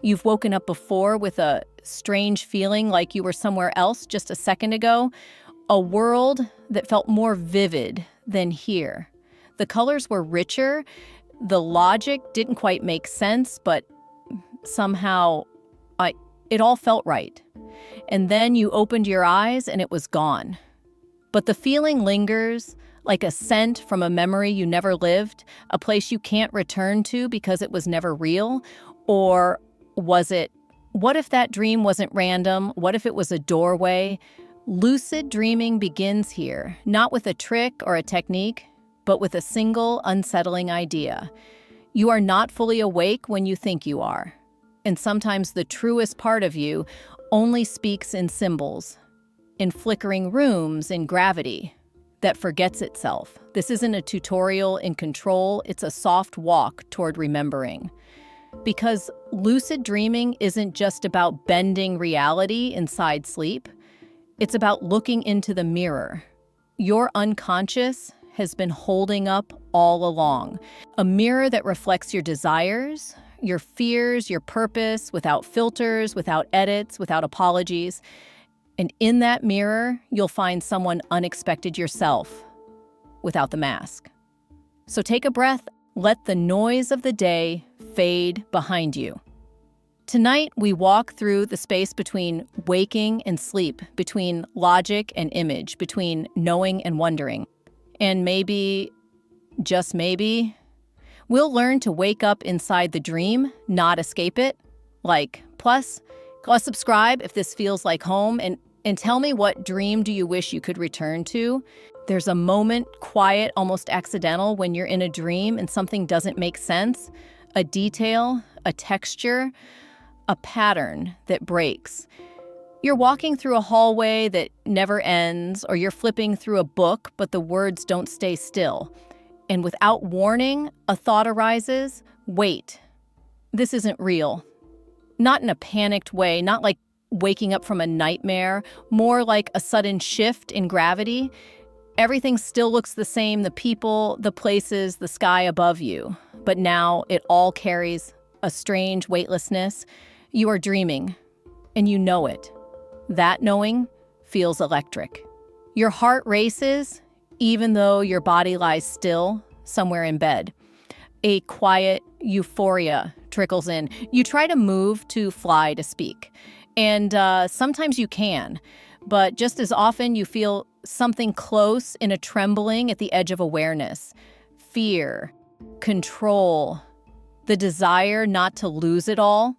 You've woken up before with a strange feeling like you were somewhere else just a second ago, a world that felt more vivid than here. The colors were richer, the logic didn't quite make sense, but somehow it all felt right. And then you opened your eyes and it was gone. But the feeling lingers, like a scent from a memory you never lived, a place you can't return to because it was never real. Or was it? What if that dream wasn't random? What if it was a doorway? Lucid dreaming begins here, not with a trick or a technique, but with a single unsettling idea. You are not fully awake when you think you are. And sometimes the truest part of you only speaks in symbols, in flickering rooms, in gravity that forgets itself. This isn't a tutorial in control, it's a soft walk toward remembering. Because lucid dreaming isn't just about bending reality inside sleep, it's about looking into the mirror. Your unconscious has been holding up all along. A mirror that reflects your desires, your fears, your purpose, without filters, without edits, without apologies. And in that mirror, you'll find someone unexpected yourself, without the mask. So take a breath, let the noise of the day fade behind you. Tonight, we walk through the space between waking and sleep, between logic and image, between knowing and wondering. And maybe, just maybe, we'll learn to wake up inside the dream, not escape it. Plus subscribe if this feels like home, and tell me, what dream do you wish you could return to? There's a moment, quiet, almost accidental, when you're in a dream and something doesn't make sense. A detail, a texture, a pattern that breaks. You're walking through a hallway that never ends, or you're flipping through a book, but the words don't stay still. And without warning, a thought arises. Wait, this isn't real. Not in a panicked way, not like waking up from a nightmare, more like a sudden shift in gravity. Everything still looks the same, the people, the places, the sky above you. But now it all carries a strange weightlessness. You are dreaming, and you know it. That knowing feels electric. Your heart races, even though your body lies still somewhere in bed. A quiet euphoria trickles in. You try to move, to fly, to speak. And sometimes you can, but just as often you feel something close in a trembling at the edge of awareness. Fear, control, the desire not to lose it all.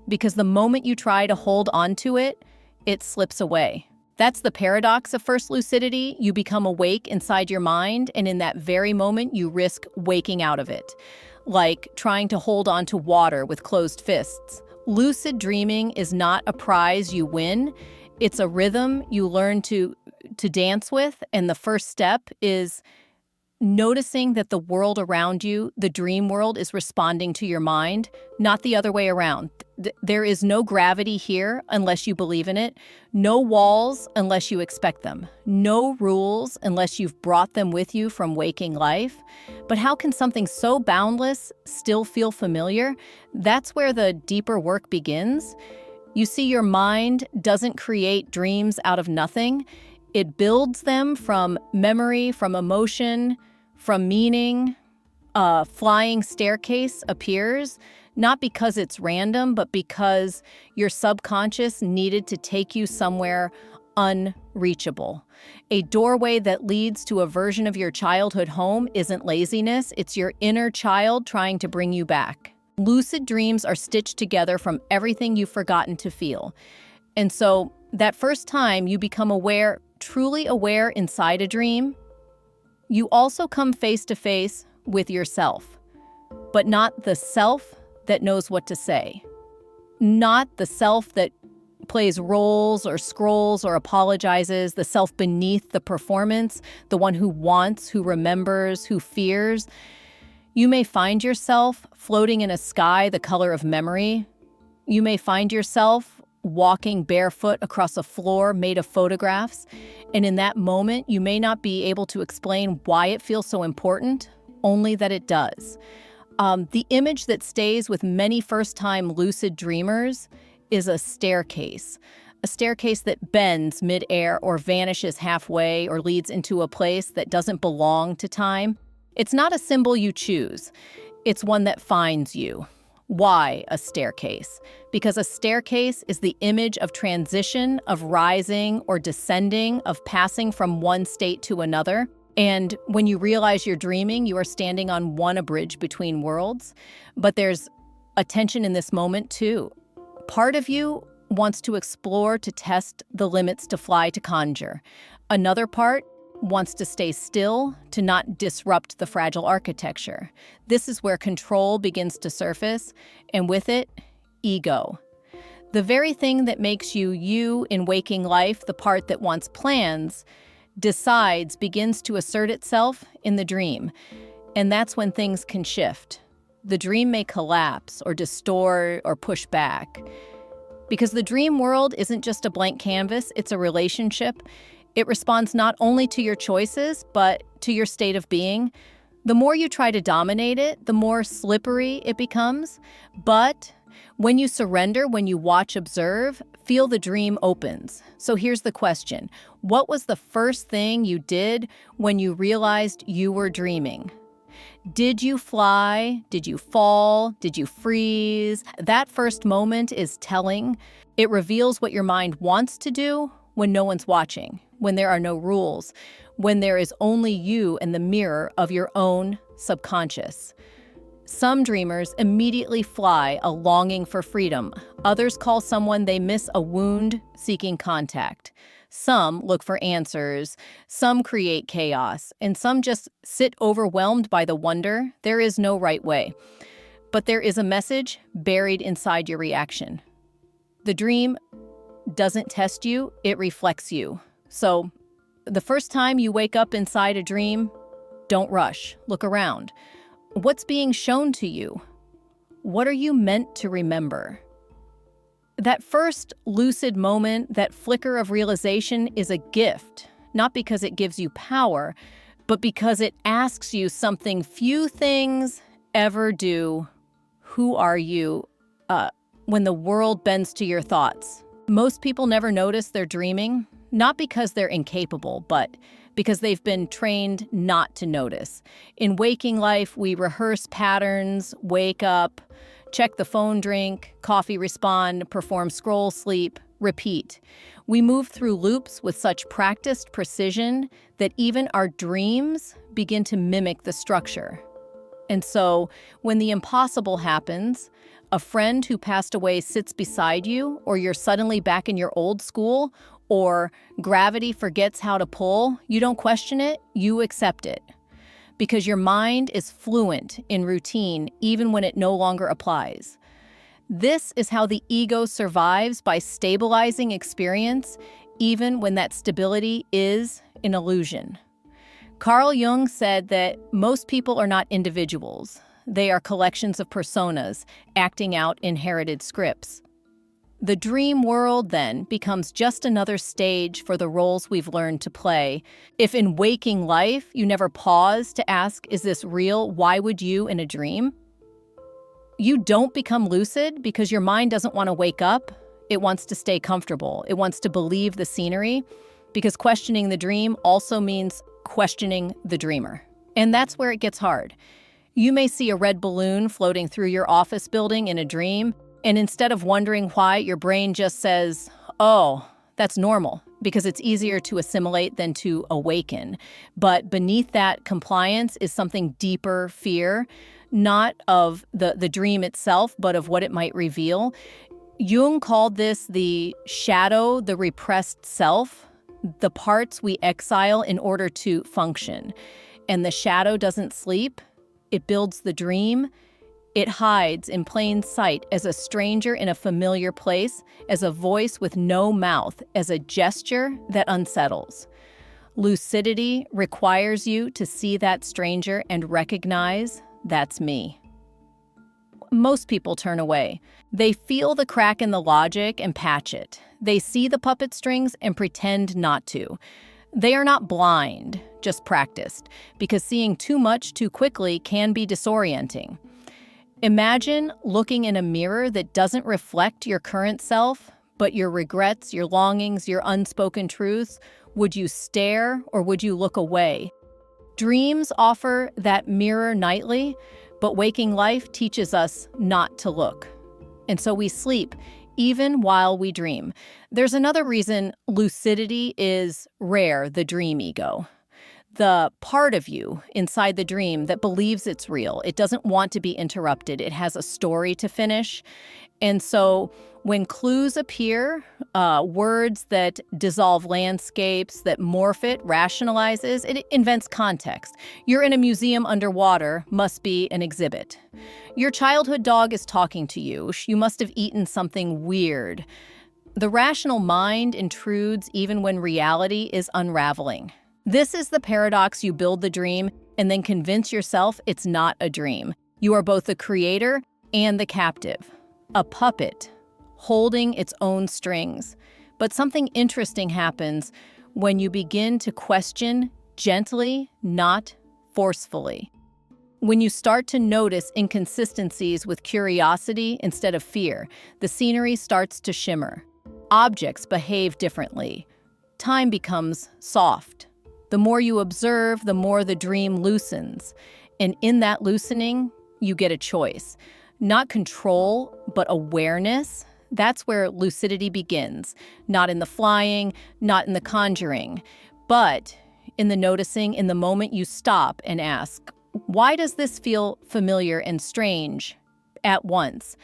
Because the moment you try to hold onto it, it slips away. That's the paradox of first lucidity. You become awake inside your mind, and in that very moment, you risk waking out of it. Like trying to hold on to water with closed fists. Lucid dreaming is not a prize you win. It's a rhythm you learn to dance with, and the first step is noticing that the world around you, the dream world, is responding to your mind, not the other way around. There is no gravity here unless you believe in it, no walls unless you expect them, no rules unless you've brought them with you from waking life. But how can something so boundless still feel familiar? That's where the deeper work begins. You see, your mind doesn't create dreams out of nothing. It builds them from memory, from emotion, from meaning. A flying staircase appears, not because it's random, but because your subconscious needed to take you somewhere unreachable. A doorway that leads to a version of your childhood home isn't laziness, it's your inner child trying to bring you back. Lucid dreams are stitched together from everything you've forgotten to feel. And so that first time you become aware, truly aware inside a dream, you also come face to face with yourself, but not the self that knows what to say, not the self that plays roles or scrolls or apologizes, the self beneath the performance, the one who wants, who remembers, who fears. You may find yourself floating in a sky the color of memory. You may find yourself walking barefoot across a floor made of photographs. And in that moment, you may not be able to explain why it feels so important, only that it does. The image that stays with many first-time lucid dreamers is a staircase that bends midair or vanishes halfway or leads into a place that doesn't belong to time. It's not a symbol you choose. It's one that finds you. Why a staircase? Because a staircase is the image of transition, of rising or descending, of passing from one state to another. And when you realize you're dreaming, you are standing on a bridge between worlds. But there's a tension in this moment, too. Part of you wants to explore, to test the limits, to fly, to conjure. Another part wants to stay still, to not disrupt the fragile architecture. This is where control begins to surface, and with it, ego. The very thing that makes you you in waking life, the part that wants plans, begins to assert itself in the dream. And that's when things can shift. The dream may collapse or distort or push back. Because the dream world isn't just a blank canvas, it's a relationship. It responds not only to your choices, but to your state of being. The more you try to dominate it, the more slippery it becomes. But when you surrender, when you watch, observe, feel the dream opens. So here's the question. What was the first thing you did when you realized you were dreaming? Did you fly? Did you fall? Did you freeze? That first moment is telling. It reveals what your mind wants to do when no one's watching, when there are no rules, when there is only you and the mirror of your own subconscious. Some dreamers immediately fly, a longing for freedom. Others call someone they miss, a wound, seeking contact. Some look for answers, some create chaos, and some just sit overwhelmed by the wonder. There is no right way. But there is a message buried inside your reaction. The dream doesn't test you, it reflects you. So, the first time you wake up inside a dream, don't rush, look around. What's being shown to you? What are you meant to remember? That first lucid moment, that flicker of realization is a gift, not because it gives you power, but because it asks you something few things ever do. Who are you? When the world bends to your thoughts. Most people never notice they're dreaming, not because they're incapable, but because they've been trained not to notice. In waking life, we rehearse patterns, wake up, check the phone, drink, coffee, respond, perform, scroll, sleep, repeat. We move through loops with such practiced precision that even our dreams begin to mimic the structure. And so, when the impossible happens, a friend who passed away sits beside you, or you're suddenly back in your old school, or gravity forgets how to pull, you don't question it, you accept it. Because your mind is fluent in routine even when it no longer applies. This is how the ego survives, by stabilizing experience even when that stability is an illusion. Carl Jung said that most people are not individuals. They are collections of personas acting out inherited scripts. The dream world, then, becomes just another stage for the roles we've learned to play. If in waking life you never pause to ask, is this real? Why would you in a dream? You don't become lucid because your mind doesn't want to wake up. It wants to stay comfortable. It wants to believe the scenery, because questioning the dream also means questioning the dreamer. And that's where it gets hard. You may see a red balloon floating through your office building in a dream, and instead of wondering why, your brain just says, oh, that's normal, because it's easier to assimilate than to awaken. But beneath that compliance is something deeper, fear, not of the dream itself, but of what it might reveal. Jung called this the shadow, the repressed self, the parts we exile in order to function. And the shadow doesn't sleep. It builds the dream. It hides in plain sight as a stranger in a familiar place, as a voice with no mouth, as a gesture that unsettles. Lucidity requires you to see that stranger and recognize, that's me. Most people turn away. They feel the crack in the logic and patch it. They see the puppet strings and pretend not to. They are not blind, just practiced, because seeing too much too quickly can be disorienting. Imagine looking in a mirror that doesn't reflect your current self, but your regrets, your longings, your unspoken truths. Would you stare or would you look away? Dreams offer that mirror nightly, but waking life teaches us not to look. And so we sleep, even while we dream. There's another reason lucidity is rare, the dream ego. The part of you inside the dream that believes it's real. It doesn't want to be interrupted. It has a story to finish. And so when clues appear, words that dissolve landscapes, that morph it, rationalizes, it invents context. You're in a museum underwater, must be an exhibit. Your childhood dog is talking to you. You must have eaten something weird. The rational mind intrudes even when reality is unraveling. This is the paradox. You build the dream and then convince yourself it's not a dream. You are both the creator and the captive, a puppet holding its own strings. But something interesting happens when you begin to question gently, not forcefully. When you start to notice inconsistencies with curiosity instead of fear, the scenery starts to shimmer. Objects behave differently. Time becomes soft. The more you observe, the more the dream loosens. And in that loosening, you get a choice. Not control, but awareness. That's where lucidity begins. Not in the flying, not in the conjuring, but in the noticing, in the moment you stop and ask, why does this feel familiar and strange at once?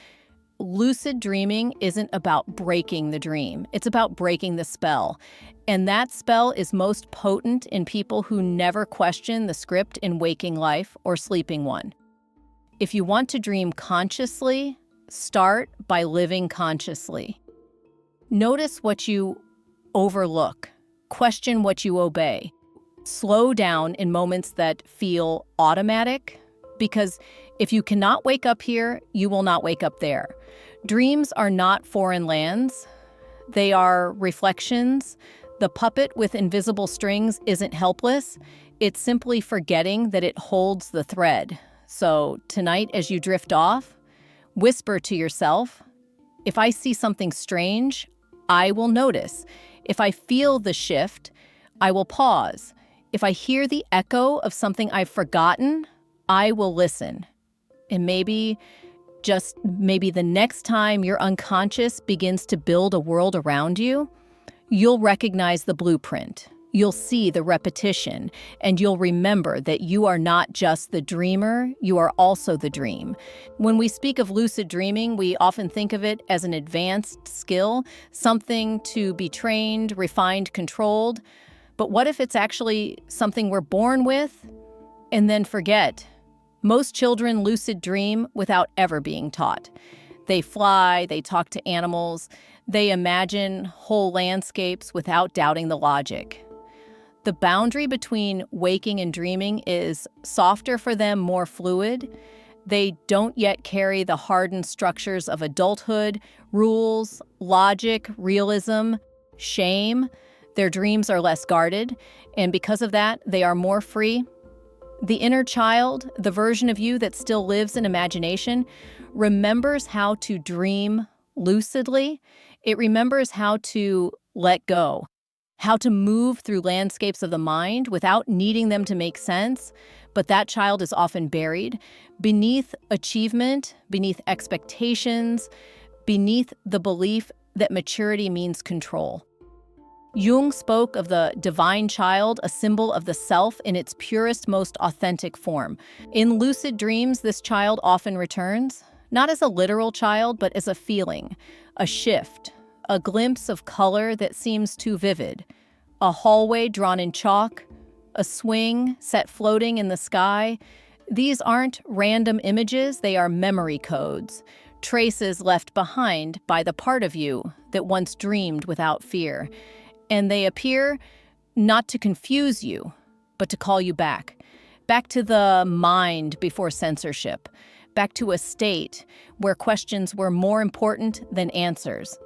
Lucid dreaming isn't about breaking the dream. It's about breaking the spell. And that spell is most potent in people who never question the script in waking life or sleeping one. If you want to dream consciously, start by living consciously. Notice what you overlook. Question what you obey. Slow down in moments that feel automatic, because if you cannot wake up here, you will not wake up there. Dreams are not foreign lands. They are reflections. The puppet with invisible strings isn't helpless. It's simply forgetting that it holds the thread. So tonight, as you drift off, whisper to yourself, if I see something strange, I will notice. If I feel the shift, I will pause. If I hear the echo of something I've forgotten, I will listen. And maybe, just maybe the next time your unconscious begins to build a world around you, you'll recognize the blueprint. You'll see the repetition, and you'll remember that you are not just the dreamer, you are also the dream. When we speak of lucid dreaming, we often think of it as an advanced skill, something to be trained, refined, controlled. But what if it's actually something we're born with and then forget? Most children lucid dream without ever being taught. They fly, they talk to animals, they imagine whole landscapes without doubting the logic. The boundary between waking and dreaming is softer for them, more fluid. They don't yet carry the hardened structures of adulthood, rules, logic, realism, shame. Their dreams are less guarded, and because of that, they are more free. The inner child, the version of you that still lives in imagination, remembers how to dream lucidly. It remembers how to let go, how to move through landscapes of the mind without needing them to make sense. But that child is often buried beneath achievement, beneath expectations, beneath the belief that maturity means control. Jung spoke of the divine child, a symbol of the self in its purest, most authentic form. In lucid dreams, this child often returns, not as a literal child, but as a feeling, a shift, a glimpse of color that seems too vivid, a hallway drawn in chalk, a swing set floating in the sky. These aren't random images, they are memory codes, traces left behind by the part of you that once dreamed without fear. And they appear not to confuse you, but to call you back to the mind before censorship, back to a state where questions were more important than answers.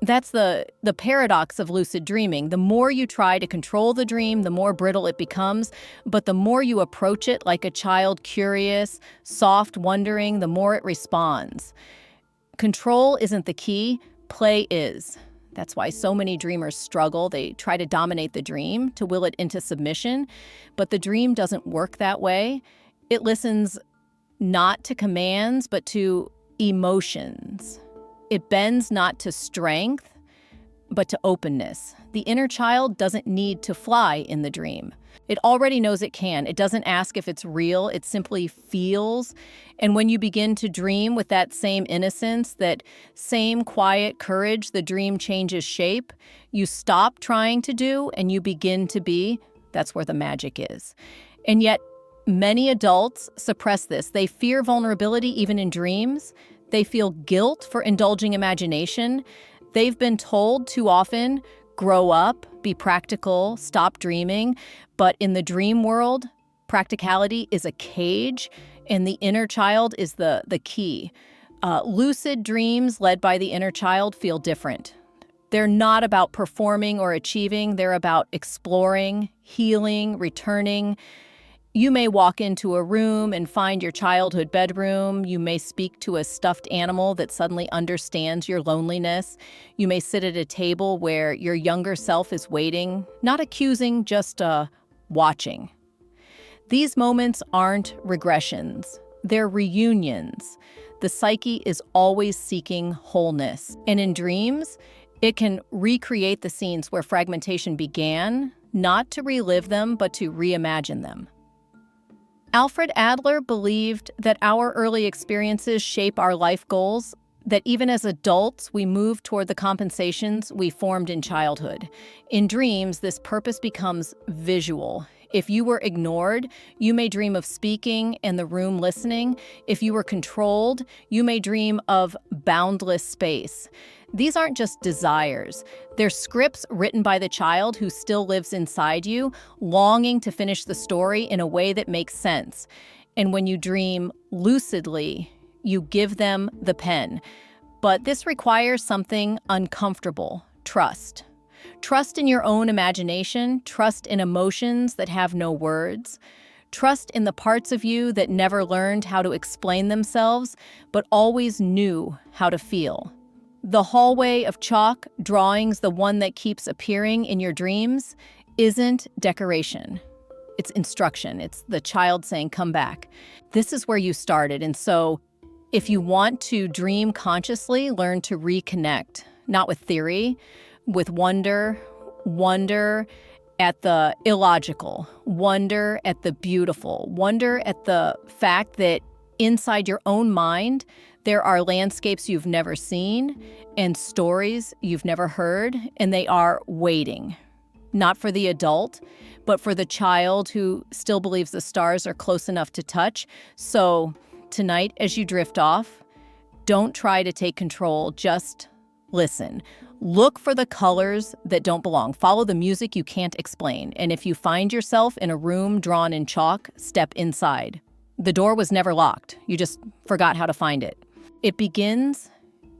That's the paradox of lucid dreaming. The more you try to control the dream, the more brittle it becomes, but the more you approach it like a child, curious, soft, wondering, the more it responds. Control isn't the key, play is. That's why so many dreamers struggle. They try to dominate the dream, to will it into submission, but the dream doesn't work that way. It listens not to commands, but to emotions. It bends not to strength, but to openness. The inner child doesn't need to fly in the dream. It already knows it can. It doesn't ask if it's real. It simply feels. And when you begin to dream with that same innocence, that same quiet courage, the dream changes shape. You stop trying to do and you begin to be. That's where the magic is. And yet, many adults suppress this. They fear vulnerability even in dreams. They feel guilt for indulging imagination. They've been told too often, grow up, be practical, stop dreaming. But in the dream world, practicality is a cage, and the inner child is the key. Lucid dreams led by the inner child feel different. They're not about performing or achieving. They're about exploring, healing, returning. You may walk into a room and find your childhood bedroom. You may speak to a stuffed animal that suddenly understands your loneliness. You may sit at a table where your younger self is waiting, not accusing, just watching. These moments aren't regressions. They're reunions. The psyche is always seeking wholeness. And in dreams, it can recreate the scenes where fragmentation began, not to relive them, but to reimagine them. Alfred Adler believed that our early experiences shape our life goals, that even as adults, we move toward the compensations we formed in childhood. In dreams, this purpose becomes visual. If you were ignored, you may dream of speaking and the room listening. If you were controlled, you may dream of boundless space. These aren't just desires. They're scripts written by the child who still lives inside you, longing to finish the story in a way that makes sense. And when you dream lucidly, you give them the pen. But this requires something uncomfortable: trust. Trust in your own imagination, trust in emotions that have no words, trust in the parts of you that never learned how to explain themselves, but always knew how to feel. The hallway of chalk drawings, the one that keeps appearing in your dreams, isn't decoration. It's instruction. It's the child saying, come back. This is where you started. And so if you want to dream consciously, learn to reconnect, not with theory, with wonder at the illogical, wonder at the beautiful, wonder at the fact that inside your own mind, there are landscapes you've never seen and stories you've never heard, and they are waiting, not for the adult, but for the child who still believes the stars are close enough to touch. So tonight, as you drift off, don't try to take control, just listen. Look for the colors that don't belong. Follow the music you can't explain. And if you find yourself in a room drawn in chalk, step inside. The door was never locked. You just forgot how to find it. It begins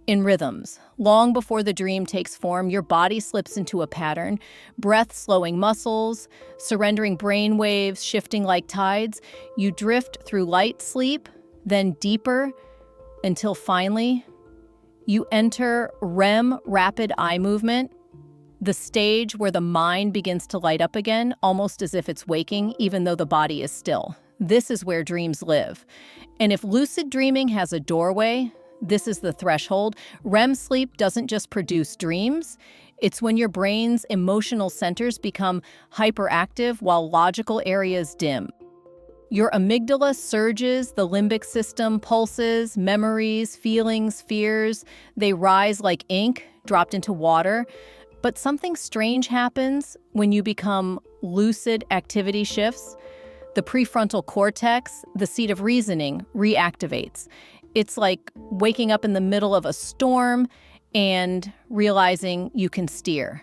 in rhythms. Long before the dream takes form, your body slips into a pattern, breath slowing muscles, surrendering brain waves, shifting like tides. You drift through light sleep, then deeper, until finally you enter REM, rapid eye movement, the stage where the mind begins to light up again, almost as if it's waking, even though the body is still. This is where dreams live. And if lucid dreaming has a doorway, this is the threshold. REM sleep doesn't just produce dreams. It's when your brain's emotional centers become hyperactive while logical areas dim. Your amygdala surges, the limbic system pulses, memories, feelings, fears, they rise like ink dropped into water. But something strange happens when you become lucid. Activity shifts. The prefrontal cortex, the seat of reasoning, reactivates. It's like waking up in the middle of a storm and realizing you can steer.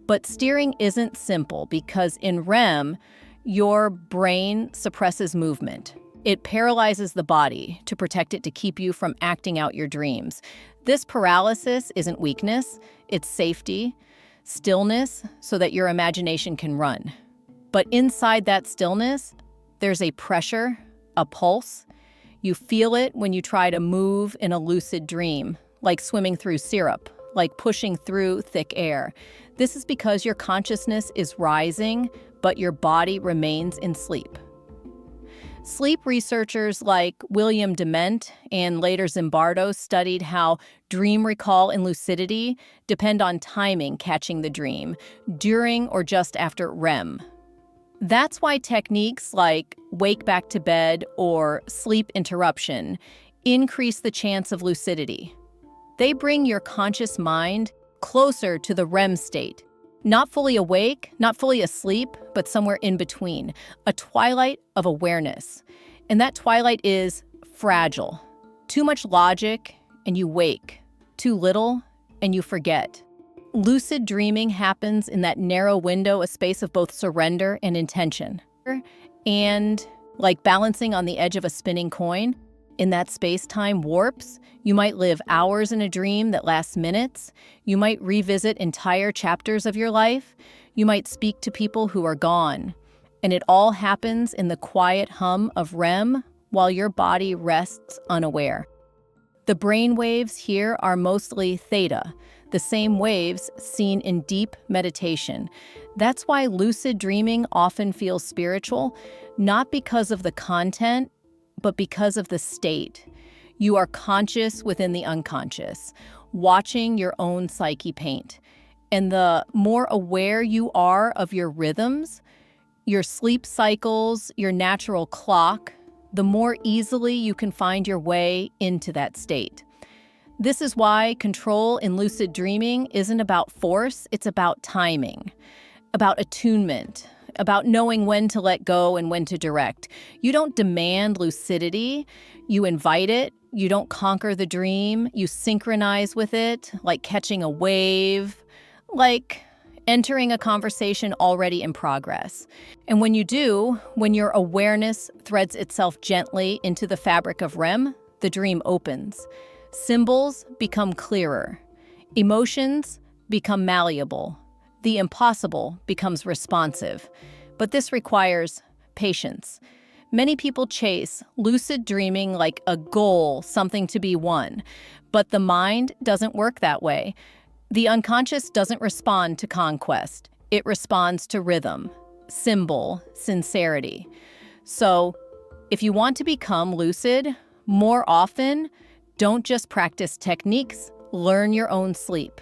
But steering isn't simple because in REM, your brain suppresses movement. It paralyzes the body to protect it to keep you from acting out your dreams. This paralysis isn't weakness, it's safety, stillness, so that your imagination can run. But inside that stillness, there's a pressure, a pulse. You feel it when you try to move in a lucid dream, like swimming through syrup, like pushing through thick air. This is because your consciousness is rising, but your body remains in sleep. Sleep researchers like William Dement and later Zimbardo studied how dream recall and lucidity depend on timing catching the dream, during or just after REM. That's why techniques like wake back to bed or sleep interruption increase the chance of lucidity. They bring your conscious mind closer to the REM state. Not fully awake, not fully asleep, but somewhere in between. A twilight of awareness. And that twilight is fragile. Too much logic, and you wake. Too little, and you forget. Lucid dreaming happens in that narrow window, a space of both surrender and intention. And like balancing on the edge of a spinning coin, in that space-time warps, you might live hours in a dream that lasts minutes. You might revisit entire chapters of your life. You might speak to people who are gone. And it all happens in the quiet hum of REM while your body rests unaware. The brain waves here are mostly theta, the same waves seen in deep meditation. That's why lucid dreaming often feels spiritual, not because of the content, but because of the state. You are conscious within the unconscious, watching your own psyche paint. And the more aware you are of your rhythms, your sleep cycles, your natural clock, the more easily you can find your way into that state. This is why control in lucid dreaming isn't about force, it's about timing, about attunement, about knowing when to let go and when to direct. You don't demand lucidity, you invite it. You don't conquer the dream, you synchronize with it, like catching a wave, like entering a conversation already in progress. And when you do, when your awareness threads itself gently into the fabric of REM, the dream opens. Symbols become clearer. Emotions become malleable. The impossible becomes responsive. But this requires patience. Many people chase lucid dreaming like a goal, something to be won. But the mind doesn't work that way. The unconscious doesn't respond to conquest. It responds to rhythm, symbol, sincerity. So, if you want to become lucid more often, don't just practice techniques, learn your own sleep.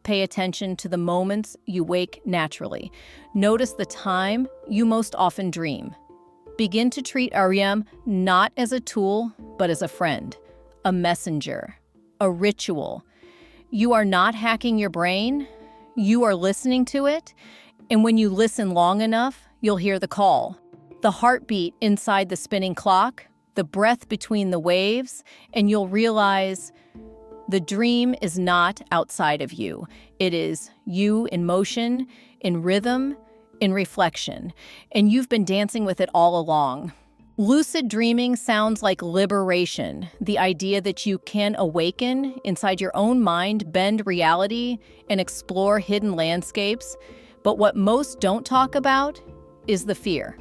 Pay attention to the moments you wake naturally. Notice the time you most often dream. Begin to treat REM not as a tool, but as a friend, a messenger, a ritual. You are not hacking your brain, you are listening to it, and when you listen long enough, you'll hear the call. The heartbeat inside the spinning clock, the breath between the waves, and you'll realize the dream is not outside of you. It is you in motion, in rhythm, in reflection, and you've been dancing with it all along. Lucid dreaming sounds like liberation, the idea that you can awaken inside your own mind, bend reality, and explore hidden landscapes. But what most don't talk about is the fear.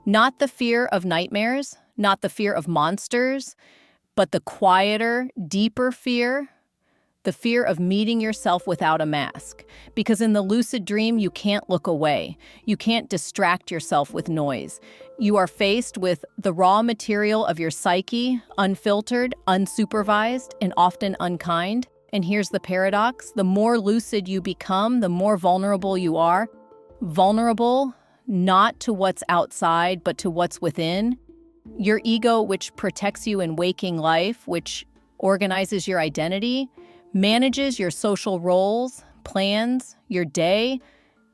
Not the fear of nightmares, not the fear of monsters, but the quieter, deeper fear, the fear of meeting yourself without a mask. Because in the lucid dream, you can't look away. You can't distract yourself with noise. You are faced with the raw material of your psyche, unfiltered, unsupervised, and often unkind. And here's the paradox. The more lucid you become, the more vulnerable you are. Vulnerable, not to what's outside, but to what's within. Your ego, which protects you in waking life, which organizes your identity, manages your social roles, plans your day,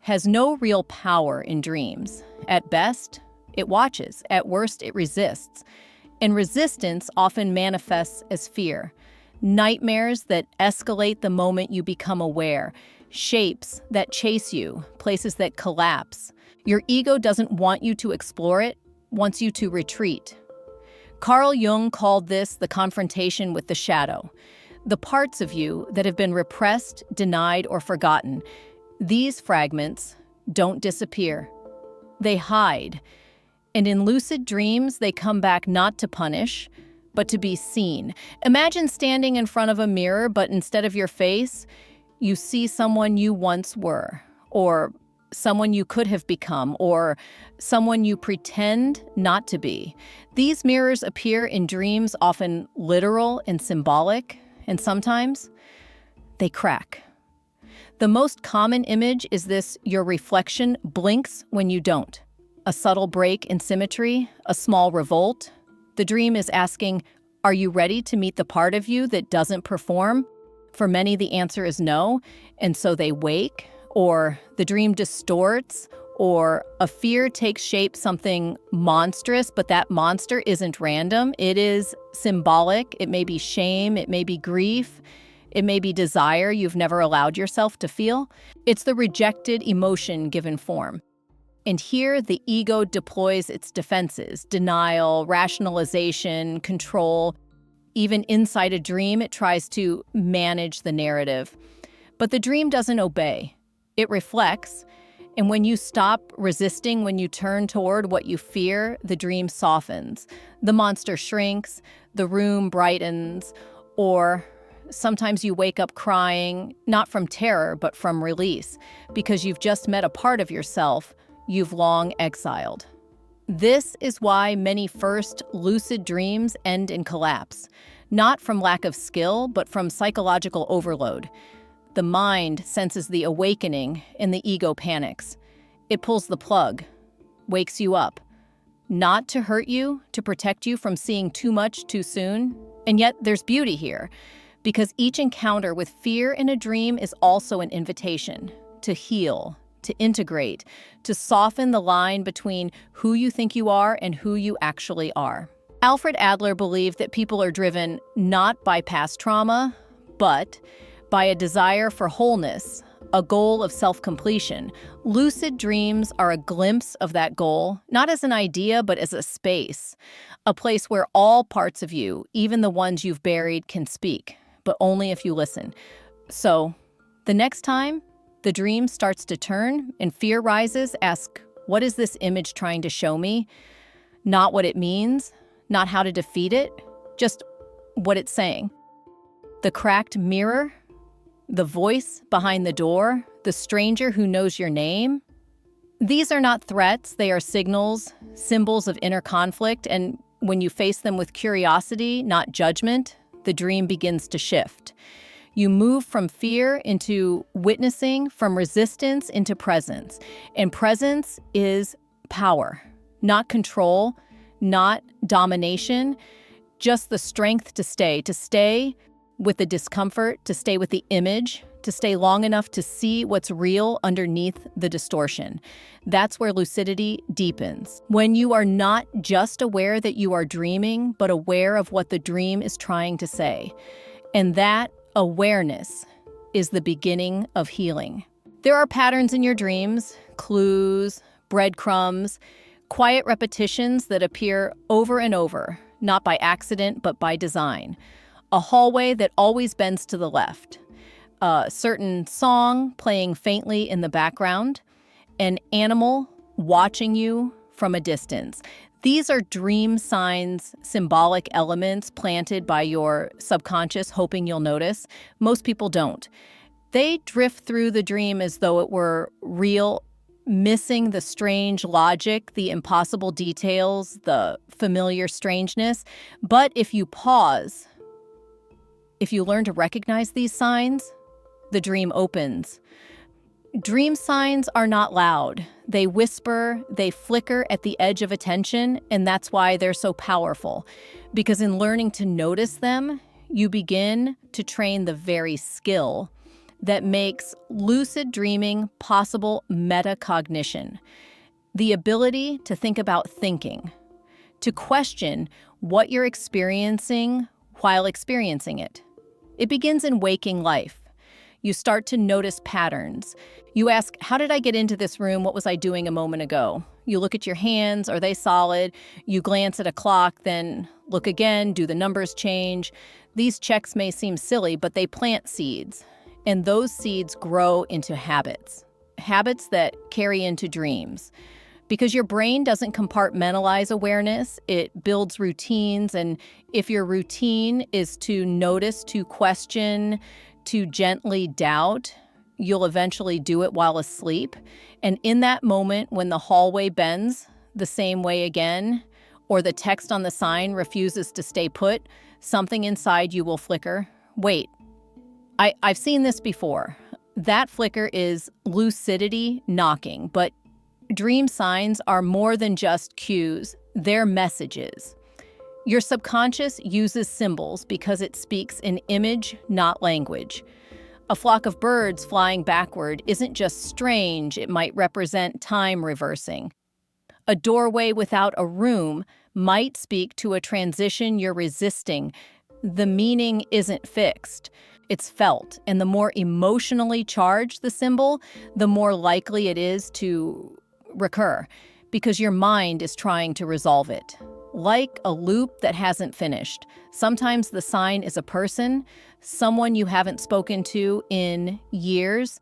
has no real power in dreams. At best, it watches. At worst, it resists. And resistance often manifests as fear. Nightmares that escalate the moment you become aware. Shapes that chase you. Places that collapse. Your ego doesn't want you to explore it, wants you to retreat. Carl Jung called this the confrontation with the shadow. The parts of you that have been repressed, denied, or forgotten. These fragments don't disappear. They hide. And in lucid dreams, they come back not to punish, but to be seen. Imagine standing in front of a mirror, but instead of your face, you see someone you once were, or someone you could have become, or someone you pretend not to be. These mirrors appear in dreams, often literal and symbolic, and sometimes they crack. The most common image is this: your reflection blinks when you don't. A subtle break in symmetry, a small revolt. The dream is asking, are you ready to meet the part of you that doesn't perform? For many, the answer is no, and so they wake, or the dream distorts, or a fear takes shape, something monstrous, but that monster isn't random. It is symbolic. It may be shame, it may be grief, it may be desire you've never allowed yourself to feel. It's the rejected emotion given form. And here, the ego deploys its defenses: denial, rationalization, control. Even inside a dream, it tries to manage the narrative. But the dream doesn't obey. It reflects. And when you stop resisting, when you turn toward what you fear, the dream softens. The monster shrinks, the room brightens, or sometimes you wake up crying, not from terror, but from release, because you've just met a part of yourself you've long exiled. This is why many first lucid dreams end in collapse, not from lack of skill, but from psychological overload. The mind senses the awakening and the ego panics. It pulls the plug, wakes you up, not to hurt you, to protect you from seeing too much too soon. And yet there's beauty here, because each encounter with fear in a dream is also an invitation to heal, to integrate, to soften the line between who you think you are and who you actually are. Alfred Adler believed that people are driven not by past trauma, but by a desire for wholeness, a goal of self-completion. Lucid dreams are a glimpse of that goal, not as an idea, but as a space, a place where all parts of you, even the ones you've buried, can speak, but only if you listen. So, the next time the dream starts to turn and fear rises, ask, what is this image trying to show me? Not what it means, not how to defeat it, just what it's saying. The cracked mirror, the voice behind the door, the stranger who knows your name. These are not threats, they are signals, symbols of inner conflict, and when you face them with curiosity, not judgment, the dream begins to shift. You move from fear into witnessing, from resistance into presence. And presence is power, not control, not domination, just the strength to stay with the discomfort, to stay with the image, to stay long enough to see what's real underneath the distortion. That's where lucidity deepens. When you are not just aware that you are dreaming, but aware of what the dream is trying to say. And that awareness is the beginning of healing. There are patterns in your dreams, clues, breadcrumbs, quiet repetitions that appear over and over, not by accident, but by design. A hallway that always bends to the left. A certain song playing faintly in the background. An animal watching you from a distance. These are dream signs, symbolic elements planted by your subconscious, hoping you'll notice. Most people don't. They drift through the dream as though it were real, missing the strange logic, the impossible details, the familiar strangeness. But if you pause, if you learn to recognize these signs, the dream opens. Dream signs are not loud. They whisper, they flicker at the edge of attention, and that's why they're so powerful. Because in learning to notice them, you begin to train the very skill that makes lucid dreaming possible: metacognition. The ability to think about thinking, to question what you're experiencing while experiencing it. It begins in waking life. You start to notice patterns. You ask, how did I get into this room? What was I doing a moment ago? You look at your hands, are they solid? You glance at a clock, then look again, do the numbers change? These checks may seem silly, but they plant seeds. And those seeds grow into habits. Habits that carry into dreams. Because your brain doesn't compartmentalize awareness, it builds routines. And if your routine is to notice, to question, to gently doubt, you'll eventually do it while asleep. And in that moment, when the hallway bends the same way again, or the text on the sign refuses to stay put, something inside you will flicker. Wait, I've seen this before. That flicker is lucidity knocking, but dream signs are more than just cues, they're messages. Your subconscious uses symbols because it speaks in image, not language. A flock of birds flying backward isn't just strange, it might represent time reversing. A doorway without a room might speak to a transition you're resisting. The meaning isn't fixed, it's felt, and the more emotionally charged the symbol, the more likely it is to recur, because your mind is trying to resolve it. Like a loop that hasn't finished. Sometimes the sign is a person, someone you haven't spoken to in years,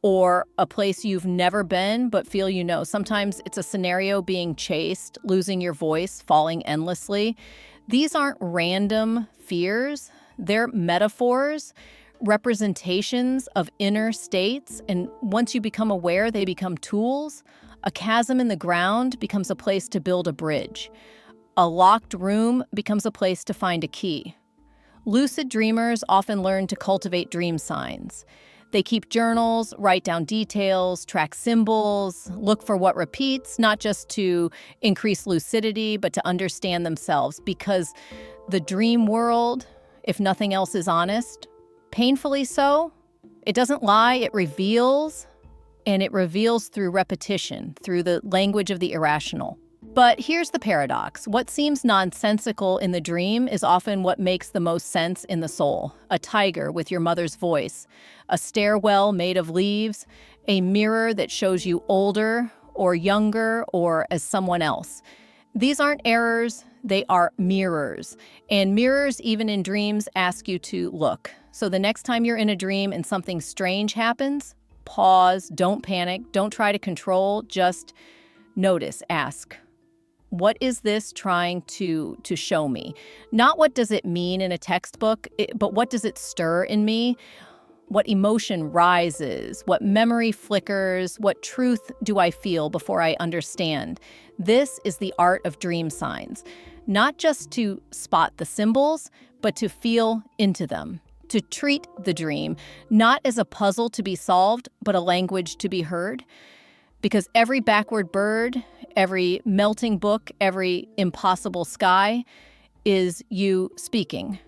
or a place you've never been but feel you know. Sometimes it's a scenario being chased, losing your voice, falling endlessly. These aren't random fears. They're metaphors, representations of inner states, and once you become aware, they become tools. A chasm in the ground becomes a place to build a bridge. A locked room becomes a place to find a key. Lucid dreamers often learn to cultivate dream signs. They keep journals, write down details, track symbols, look for what repeats, not just to increase lucidity, but to understand themselves. Because the dream world, if nothing else is honest, painfully so, it doesn't lie, it reveals, and it reveals through repetition, through the language of the irrational. But here's the paradox. What seems nonsensical in the dream is often what makes the most sense in the soul. A tiger with your mother's voice, a stairwell made of leaves, a mirror that shows you older or younger or as someone else. These aren't errors, they are mirrors. And mirrors, even in dreams, ask you to look. So the next time you're in a dream and something strange happens, pause, don't panic, don't try to control, just notice, ask. What is this trying to show me? Not what does it mean in a textbook, but what does it stir in me? What emotion rises? What memory flickers? What truth do I feel before I understand? This is the art of dream signs. Not just to spot the symbols, but to feel into them. To treat the dream, not as a puzzle to be solved, but a language to be heard. Because every backward bird, every melting book, every impossible sky is you speaking.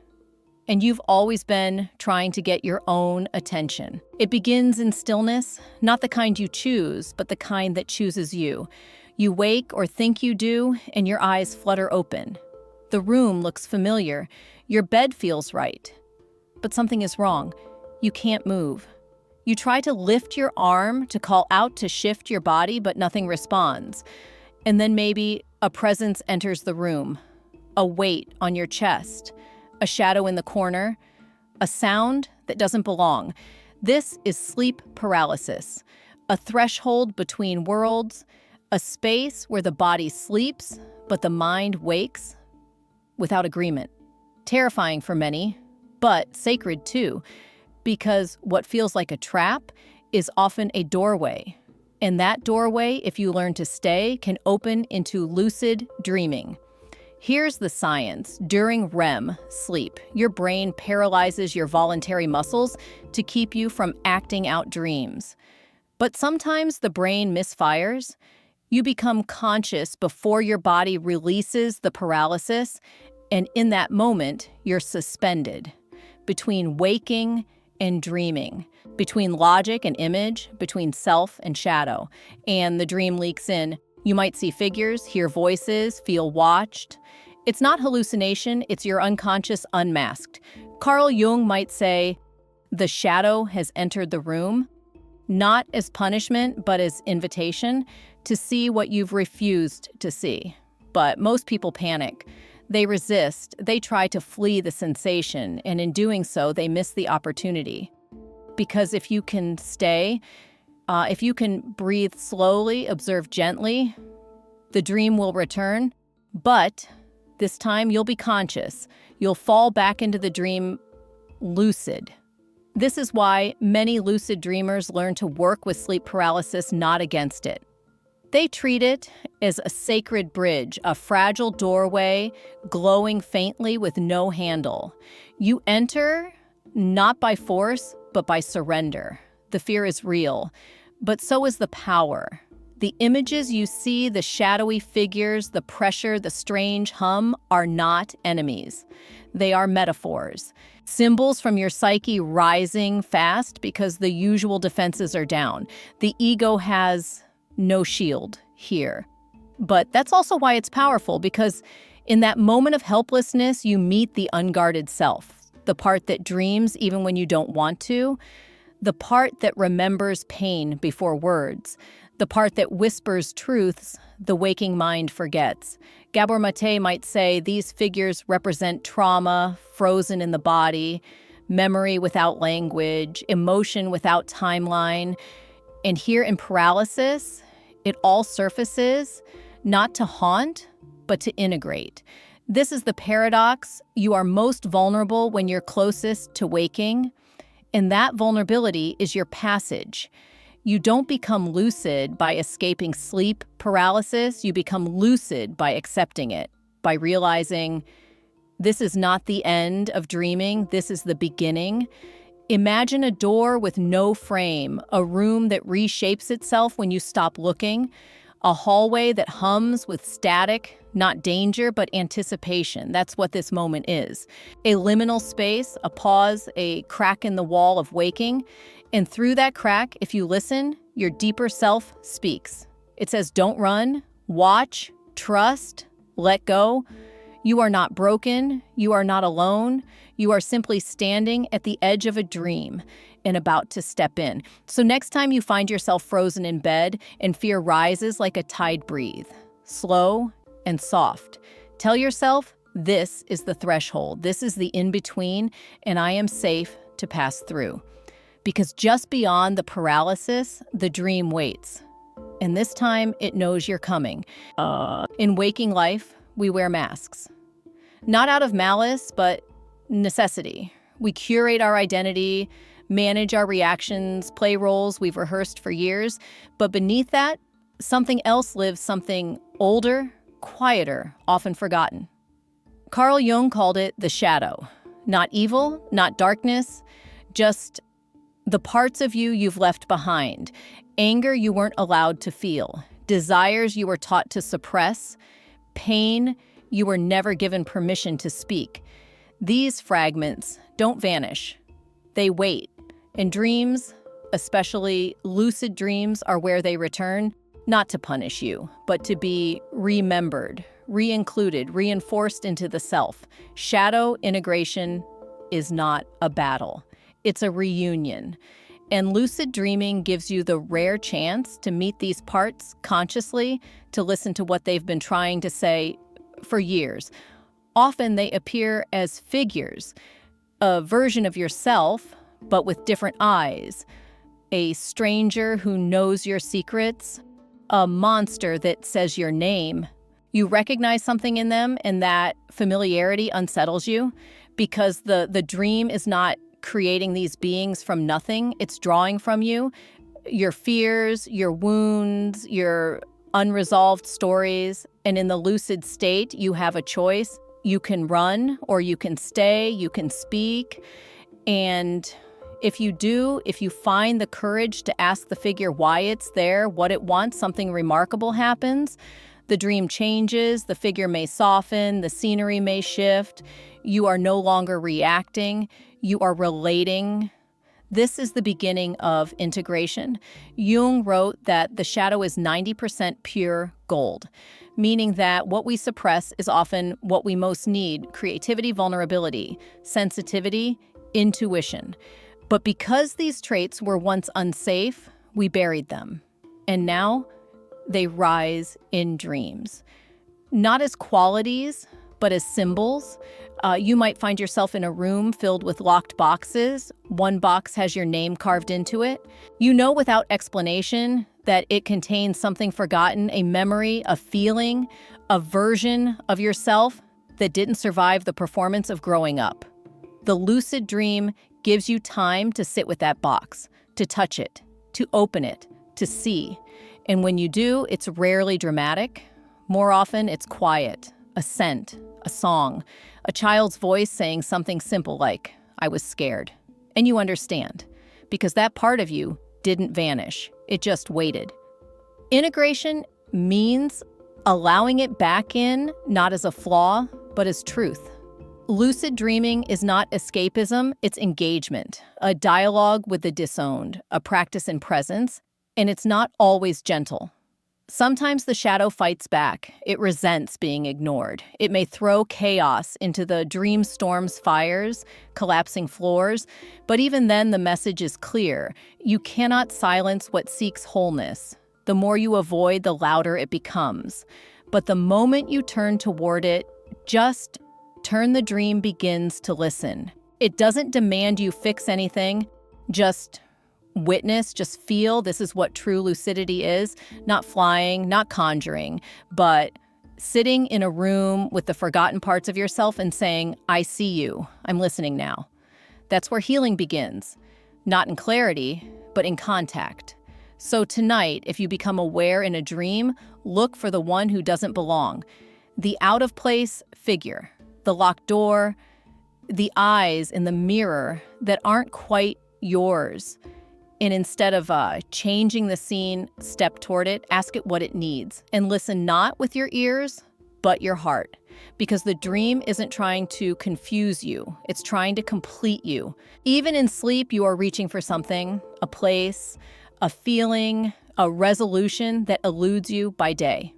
And you've always been trying to get your own attention. It begins in stillness, not the kind you choose, but the kind that chooses you. You wake or think you do, and your eyes flutter open. The room looks familiar. Your bed feels right. But something is wrong. You can't move. You try to lift your arm to call out to shift your body, but nothing responds. And then maybe a presence enters the room, a weight on your chest, a shadow in the corner, a sound that doesn't belong. This is sleep paralysis, a threshold between worlds, a space where the body sleeps, but the mind wakes without agreement. Terrifying for many, but sacred too. Because what feels like a trap is often a doorway. And that doorway, if you learn to stay, can open into lucid dreaming. Here's the science. During REM sleep, your brain paralyzes your voluntary muscles to keep you from acting out dreams. But sometimes the brain misfires. You become conscious before your body releases the paralysis, and in that moment, you're suspended between waking and dreaming, between logic and image, between self and shadow. And the dream leaks in. You might see figures, hear voices, feel watched. It's not hallucination, it's your unconscious unmasked. Carl Jung might say, the shadow has entered the room. not as punishment, but as invitation to see what you've refused to see. But most people panic. They resist. They try to flee the sensation, and in doing so, they miss the opportunity. Because if you can stay, if you can breathe slowly, observe gently, the dream will return, but this time you'll be conscious. You'll fall back into the dream lucid. This is why many lucid dreamers learn to work with sleep paralysis, not against it. They treat it as a sacred bridge, a fragile doorway, glowing faintly with no handle. You enter not by force, but by surrender. The fear is real, but so is the power. The images you see, the shadowy figures, the pressure, the strange hum, are not enemies. They are metaphors. Symbols from your psyche rising fast because the usual defenses are down. The ego has no shield here. But that's also why it's powerful, because in that moment of helplessness, you meet the unguarded self, the part that dreams even when you don't want to, the part that remembers pain before words, the part that whispers truths the waking mind forgets. Gabor Maté might say these figures represent trauma frozen in the body, memory without language, emotion without timeline. And here in paralysis, it all surfaces, not to haunt, but to integrate. This is the paradox. You are most vulnerable when you're closest to waking, and that vulnerability is your passage. You don't become lucid by escaping sleep paralysis. You become lucid by accepting it, by realizing this is not the end of dreaming. This is the beginning. Imagine a door with no frame, a room that reshapes itself when you stop looking, a hallway that hums with static, not danger, but anticipation. That's what this moment is. A liminal space, a pause, a crack in the wall of waking. And through that crack, if you listen, your deeper self speaks. It says, don't run, watch, trust, let go. You are not broken. You are not alone. You are simply standing at the edge of a dream and about to step in. So next time you find yourself frozen in bed and fear rises like a tide, breathe. Slow and soft. Tell yourself, this is the threshold. This is the in-between, and I am safe to pass through. Because just beyond the paralysis, the dream waits. And this time, it knows you're coming. In waking life, we wear masks. Not out of malice, but necessity. We curate our identity, manage our reactions, play roles we've rehearsed for years. But beneath that, something else lives, something older, quieter, often forgotten. Carl Jung called it the shadow. Not evil, not darkness, just the parts of you you've left behind. Anger you weren't allowed to feel. Desires you were taught to suppress. Pain you were never given permission to speak. These fragments don't vanish. They wait. And dreams, especially lucid dreams, are where they return, not to punish you, but to be remembered, re-included, reinforced into the self. Shadow integration is not a battle. It's a reunion. And lucid dreaming gives you the rare chance to meet these parts consciously, to listen to what they've been trying to say for years. Often they appear as figures, a version of yourself, but with different eyes. A stranger who knows your secrets, a monster that says your name. You recognize something in them, and that familiarity unsettles you because the dream is not creating these beings from nothing. It's drawing from you your fears, your wounds, your unresolved stories. And in the lucid state, you have a choice. You can run or you can stay, you can speak. And if you find the courage to ask the figure why it's there, what it wants, something remarkable happens. The dream changes, the figure may soften, the scenery may shift. You are no longer reacting, you are relating. This is the beginning of integration. Jung wrote that the shadow is 90% pure gold, meaning that what we suppress is often what we most need: creativity, vulnerability, sensitivity, intuition. But because these traits were once unsafe, we buried them. And now they rise in dreams. Not as qualities, but as symbols. You might find yourself in a room filled with locked boxes. One box has your name carved into it. You know without explanation that it contains something forgotten, a memory, a feeling, a version of yourself that didn't survive the performance of growing up. The lucid dream gives you time to sit with that box, to touch it, to open it, to see. And when you do, it's rarely dramatic. More often, it's quiet, a scent, a song, a child's voice saying something simple like, "I was scared." And you understand, because that part of you didn't vanish. It just waited. Integration means allowing it back in, not as a flaw, but as truth. Lucid dreaming is not escapism, it's engagement, a dialogue with the disowned, a practice in presence, and it's not always gentle. Sometimes the shadow fights back. It resents being ignored. It may throw chaos into the dream storm's fires, collapsing floors, but even then the message is clear. You cannot silence what seeks wholeness. The more you avoid, the louder it becomes. But the moment you turn toward it, just turn, the dream begins to listen. It doesn't demand you fix anything, just witness, just feel. This is what true lucidity is. Not flying, not conjuring, but sitting in a room with the forgotten parts of yourself and saying, "I see you. I'm listening now." That's where healing begins. Not in clarity, but in contact. So tonight, if you become aware in a dream, look for the one who doesn't belong. The out-of-place figure, the locked door, the eyes in the mirror that aren't quite yours. And instead of changing the scene, step toward it, ask it what it needs, and listen not with your ears, but your heart. Because the dream isn't trying to confuse you, it's trying to complete you. Even in sleep, you are reaching for something, a place, a feeling, a resolution that eludes you by day.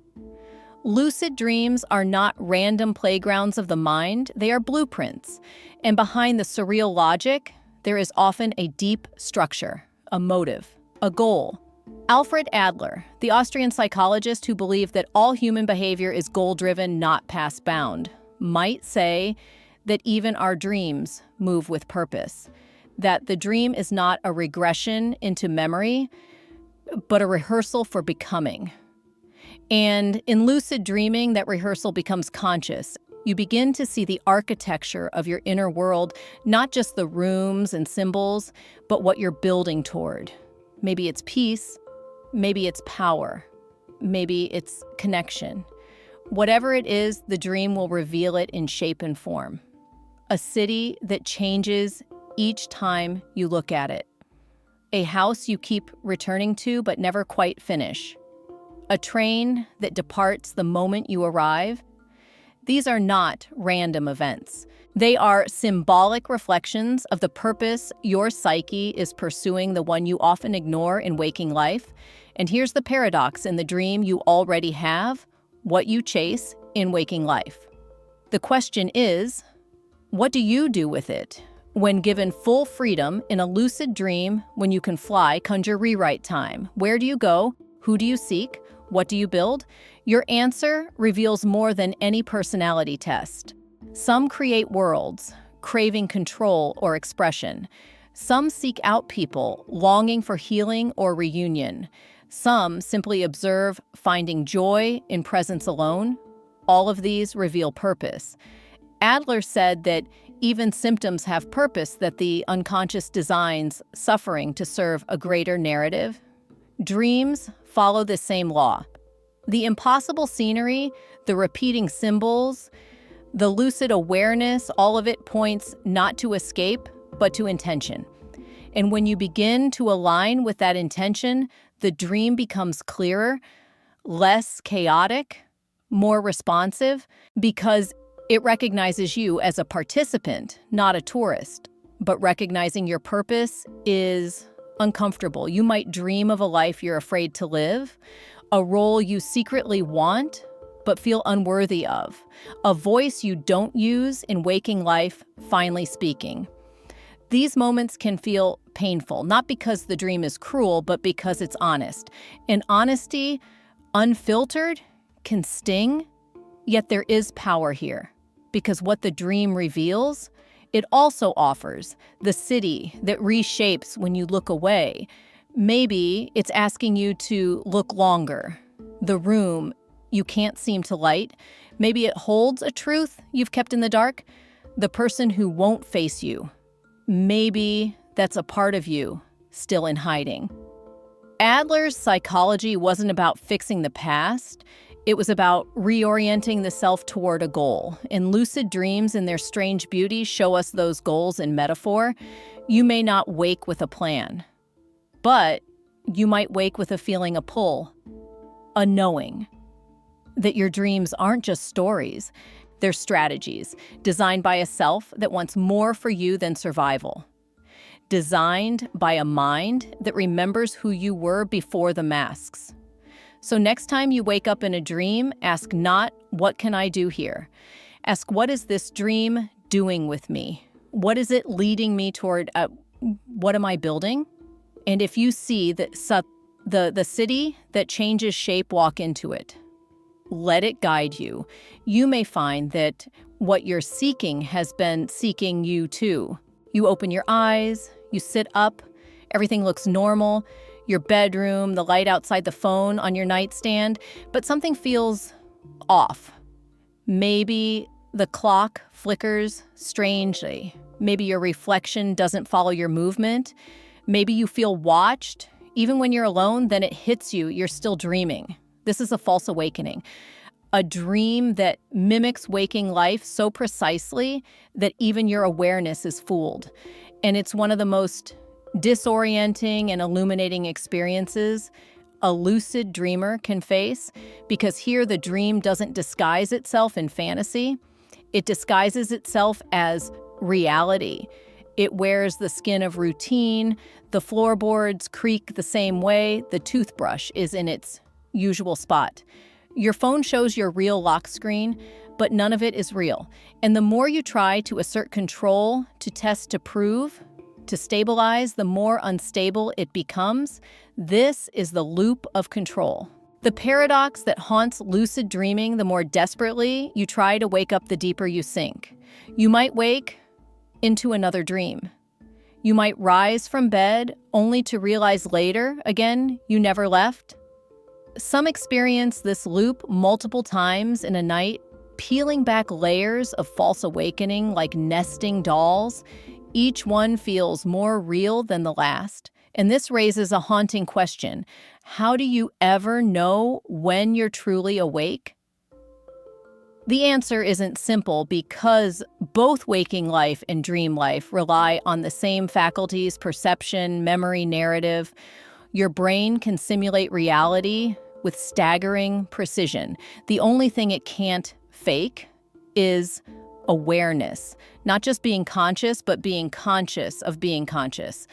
Lucid dreams are not random playgrounds of the mind, they are blueprints. And behind the surreal logic, there is often a deep structure, a motive, a goal. Alfred Adler, the Austrian psychologist who believed that all human behavior is goal-driven, not past-bound, might say that even our dreams move with purpose, that the dream is not a regression into memory, but a rehearsal for becoming. And in lucid dreaming, that rehearsal becomes conscious. You begin to see the architecture of your inner world, not just the rooms and symbols, but what you're building toward. Maybe it's peace, maybe it's power, maybe it's connection. Whatever it is, the dream will reveal it in shape and form. A city that changes each time you look at it. A house you keep returning to but never quite finish. A train that departs the moment you arrive. These are not random events. They are symbolic reflections of the purpose your psyche is pursuing, the one you often ignore in waking life. And here's the paradox: in the dream, you already have what you chase in waking life. The question is, what do you do with it? When given full freedom in a lucid dream, when you can fly, conjure, rewrite time. Where do you go? Who do you seek? What do you build? Your answer reveals more than any personality test. Some create worlds, craving control or expression. Some seek out people, longing for healing or reunion. Some simply observe, finding joy in presence alone. All of these reveal purpose. Adler said that even symptoms have purpose, that the unconscious designs suffering to serve a greater narrative. Dreams follow the same law. The impossible scenery, the repeating symbols, the lucid awareness, all of it points not to escape, but to intention. And when you begin to align with that intention, the dream becomes clearer, less chaotic, more responsive, because it recognizes you as a participant, not a tourist. But recognizing your purpose is uncomfortable. You might dream of a life you're afraid to live, a role you secretly want but feel unworthy of, a voice you don't use in waking life finally speaking. These moments can feel painful, not because the dream is cruel, but because it's honest. And honesty, unfiltered, can sting, yet there is power here. Because what the dream reveals, it also offers the city that reshapes when you look away. Maybe it's asking you to look longer. The room you can't seem to light. Maybe it holds a truth you've kept in the dark. The person who won't face you. Maybe that's a part of you still in hiding. Adler's psychology wasn't about fixing the past. It was about reorienting the self toward a goal. And lucid dreams in their strange beauty show us those goals in metaphor. You may not wake with a plan, but you might wake with a feeling, a pull, a knowing that your dreams aren't just stories. They're strategies designed by a self that wants more for you than survival. Designed by a mind that remembers who you were before the masks. So next time you wake up in a dream, ask not, what can I do here? Ask, what is this dream doing with me? What is it leading me toward? What am I building? And if you see the city that changes shape, walk into it. Let it guide you. You may find that what you're seeking has been seeking you too. You open your eyes, you sit up, everything looks normal, your bedroom, the light outside the phone on your nightstand, but something feels off. Maybe the clock flickers strangely. Maybe your reflection doesn't follow your movement. Maybe you feel watched. Even when you're alone, then it hits you, you're still dreaming. This is a false awakening, a dream that mimics waking life so precisely that even your awareness is fooled. And it's one of the most disorienting and illuminating experiences a lucid dreamer can face, because here the dream doesn't disguise itself in fantasy. It disguises itself as reality. It wears the skin of routine, the floorboards creak the same way, the toothbrush is in its usual spot. Your phone shows your real lock screen, but none of it is real. And the more you try to assert control, to test, to prove, to stabilize, the more unstable it becomes. This is the loop of control. The paradox that haunts lucid dreaming, the more desperately you try to wake up, the deeper you sink. You might wake into another dream. You might rise from bed only to realize later, again, you never left. Some experience this loop multiple times in a night, peeling back layers of false awakening like nesting dolls. Each one feels more real than the last. And this raises a haunting question. How do you ever know when you're truly awake? The answer isn't simple, because both waking life and dream life rely on the same faculties: perception, memory, narrative. Your brain can simulate reality with staggering precision. The only thing it can't fake is awareness. Not just being conscious, but being conscious of being conscious.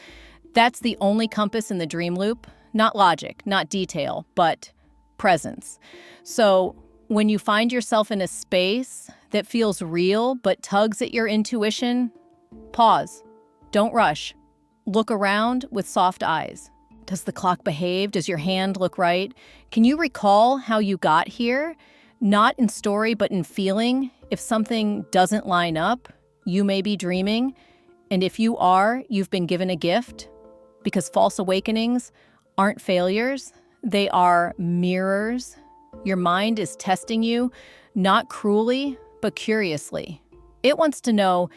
That's the only compass in the dream loop. Not logic, not detail, but presence. So when you find yourself in a space that feels real but tugs at your intuition, pause. Don't rush. Look around with soft eyes. Does the clock behave? Does your hand look right? Can you recall how you got here? Not in story, but in feeling. If something doesn't line up, you may be dreaming. And if you are, you've been given a gift. Because false awakenings aren't failures. They are mirrors. Your mind is testing you, not cruelly, but curiously. It wants to know,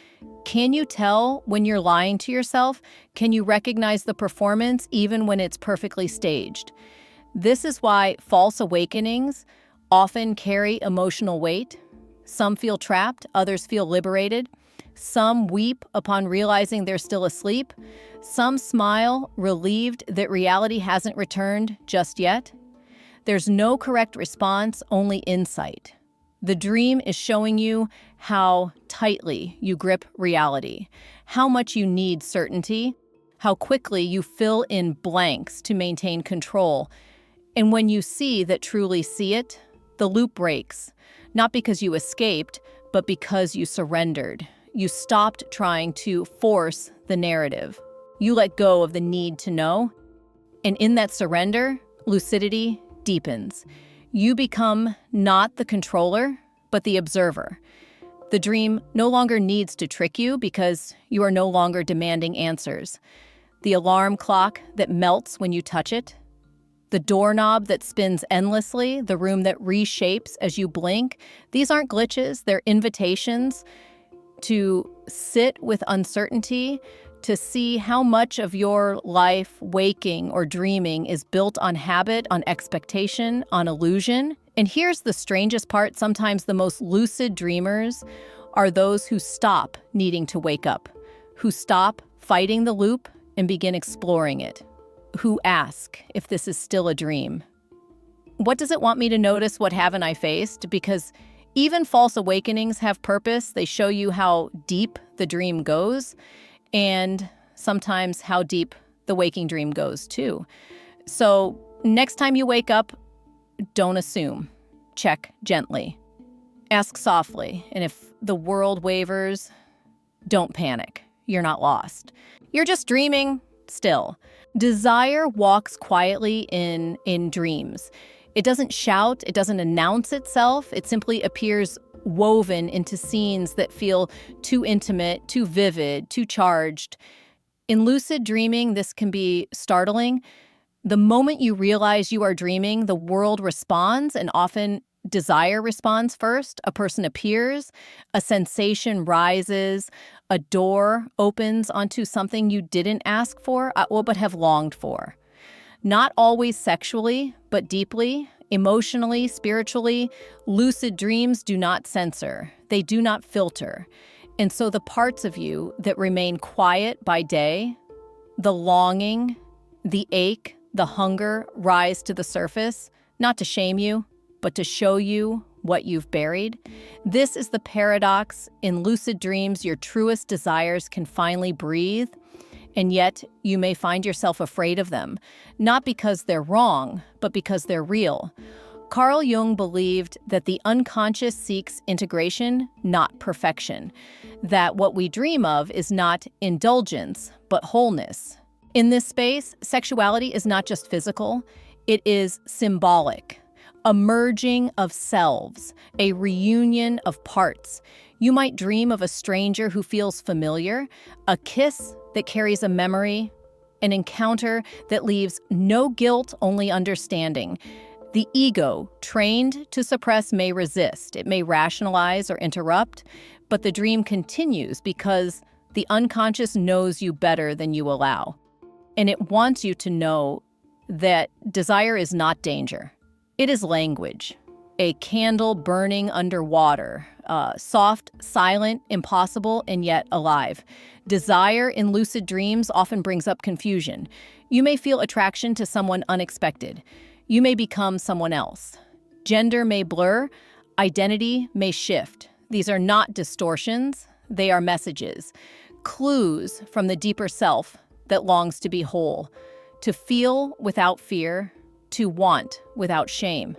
can you tell when you're lying to yourself? Can you recognize the performance even when it's perfectly staged? This is why false awakenings often carry emotional weight. Some feel trapped, others feel liberated. Some weep upon realizing they're still asleep. Some smile, relieved that reality hasn't returned just yet. There's no correct response, only insight. The dream is showing you how tightly you grip reality, how much you need certainty, how quickly you fill in blanks to maintain control. And when you see that truly see it, the loop breaks, not because you escaped, but because you surrendered. you stopped trying to force the narrative. You let go of the need to know. And in that surrender, lucidity deepens. You become not the controller, but the observer. The dream no longer needs to trick you because you are no longer demanding answers. The alarm clock that melts when you touch it, the doorknob that spins endlessly, the room that reshapes as you blink, these aren't glitches, they're invitations to sit with uncertainty, to see how much of your life, waking or dreaming, is built on habit, on expectation, on illusion. And here's the strangest part: sometimes the most lucid dreamers are those who stop needing to wake up, who stop fighting the loop and begin exploring it, who ask if this is still a dream. What does it want me to notice? What haven't I faced? Because even false awakenings have purpose. They show you how deep the dream goes, and sometimes how deep the waking dream goes too. So next time you wake up, don't assume. Check gently. Ask softly. And if the world wavers, don't panic. You're not lost. You're just dreaming still. Desire walks quietly in dreams. It doesn't shout. It doesn't announce itself. It simply appears woven into scenes that feel too intimate, too vivid, too charged. In lucid dreaming, this can be startling. The moment you realize you are dreaming, the world responds, and often desire responds first. A person appears, a sensation rises, a door opens onto something you didn't ask for, but have longed for. Not always sexually, but deeply, emotionally, spiritually. Lucid dreams do not censor. They do not filter. And so the parts of you that remain quiet by day, the longing, the ache, the hunger, rise to the surface, not to shame you, but to show you what you've buried. This is the paradox. In lucid dreams, your truest desires can finally breathe, and yet you may find yourself afraid of them, not because they're wrong, but because they're real. Carl Jung believed that the unconscious seeks integration, not perfection, that what we dream of is not indulgence, but wholeness. In this space, sexuality is not just physical, it is symbolic. A merging of selves, a reunion of parts. You might dream of a stranger who feels familiar, a kiss that carries a memory, an encounter that leaves no guilt, only understanding. The ego, trained to suppress, may resist. It may rationalize or interrupt, but the dream continues because the unconscious knows you better than you allow. And it wants you to know that desire is not danger. It is language, a candle burning underwater, soft, silent, impossible, and yet alive. Desire in lucid dreams often brings up confusion. You may feel attraction to someone unexpected. You may become someone else. Gender may blur. Identity may shift. These are not distortions. They are messages, clues from the deeper self that longs to be whole, to feel without fear, to want without shame.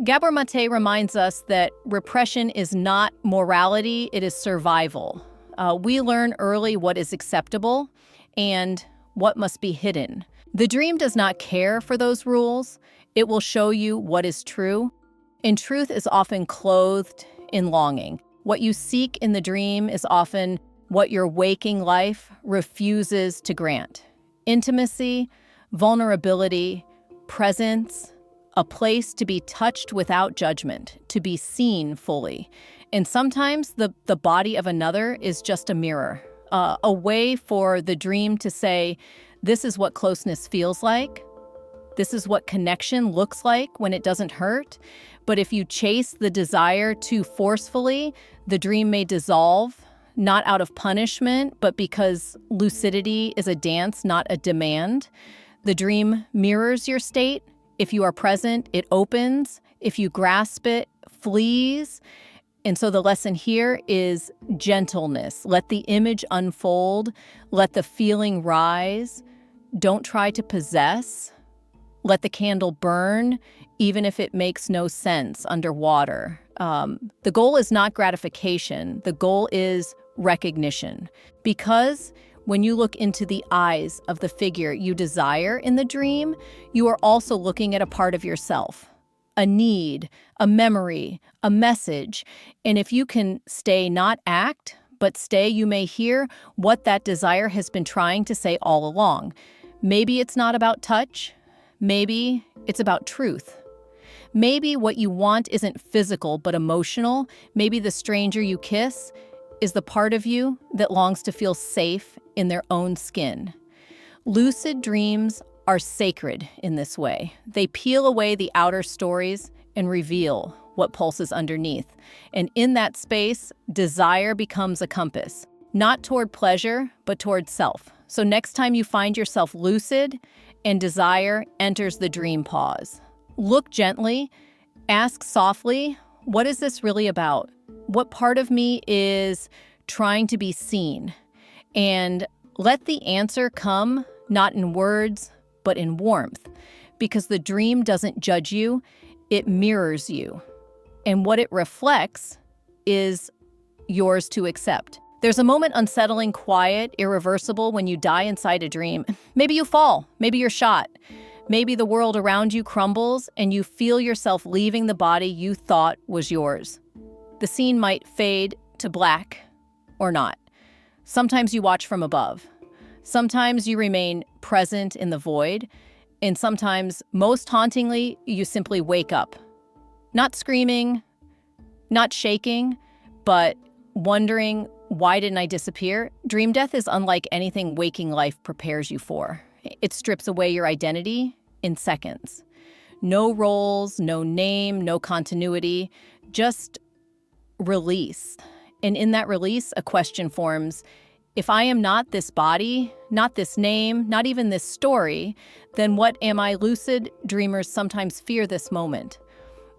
Gabor Maté reminds us that repression is not morality, it is survival. We learn early what is acceptable and what must be hidden. The dream does not care for those rules. It will show you what is true. And truth is often clothed in longing. What you seek in the dream is often what your waking life refuses to grant. Intimacy, vulnerability, presence, a place to be touched without judgment, to be seen fully. And sometimes the body of another is just a mirror, a way for the dream to say, this is what closeness feels like. This is what connection looks like when it doesn't hurt. But if you chase the desire too forcefully, the dream may dissolve, not out of punishment, but because lucidity is a dance, not a demand. The dream mirrors your state. If you are present, it opens. If you grasp it, flees. And so the lesson here is gentleness. Let the image unfold. Let the feeling rise. Don't try to possess. Let the candle burn, even if it makes no sense underwater. The goal is not gratification. The goal is recognition. Because when you look into the eyes of the figure you desire in the dream, you are also looking at a part of yourself, a need, a memory, a message. And if you can stay, not act, but stay, you may hear what that desire has been trying to say all along. Maybe it's not about touch. Maybe it's about truth. Maybe what you want isn't physical but emotional. Maybe the stranger you kiss is the part of you that longs to feel safe in their own skin. Lucid dreams are sacred in this way. They peel away the outer stories and reveal what pulses underneath. And in that space, desire becomes a compass, not toward pleasure, but toward self. So next time you find yourself lucid and desire enters the dream, pause. Look gently, ask softly, what is this really about? What part of me is trying to be seen? And let the answer come not in words, but in warmth, because the dream doesn't judge you, it mirrors you. And what it reflects is yours to accept. There's a moment unsettling, quiet, irreversible when you die inside a dream. Maybe you fall, maybe you're shot. Maybe the world around you crumbles and you feel yourself leaving the body you thought was yours. The scene might fade to black or not. Sometimes you watch from above. Sometimes you remain present in the void. And sometimes, most hauntingly, you simply wake up. Not screaming, not shaking, but wondering, why didn't I disappear? Dream death is unlike anything waking life prepares you for. It strips away your identity in seconds. No roles, no name, no continuity, just release. And in that release, a question forms: if I am not this body, not this name, not even this story, then what am I? Lucid dreamers sometimes fear this moment,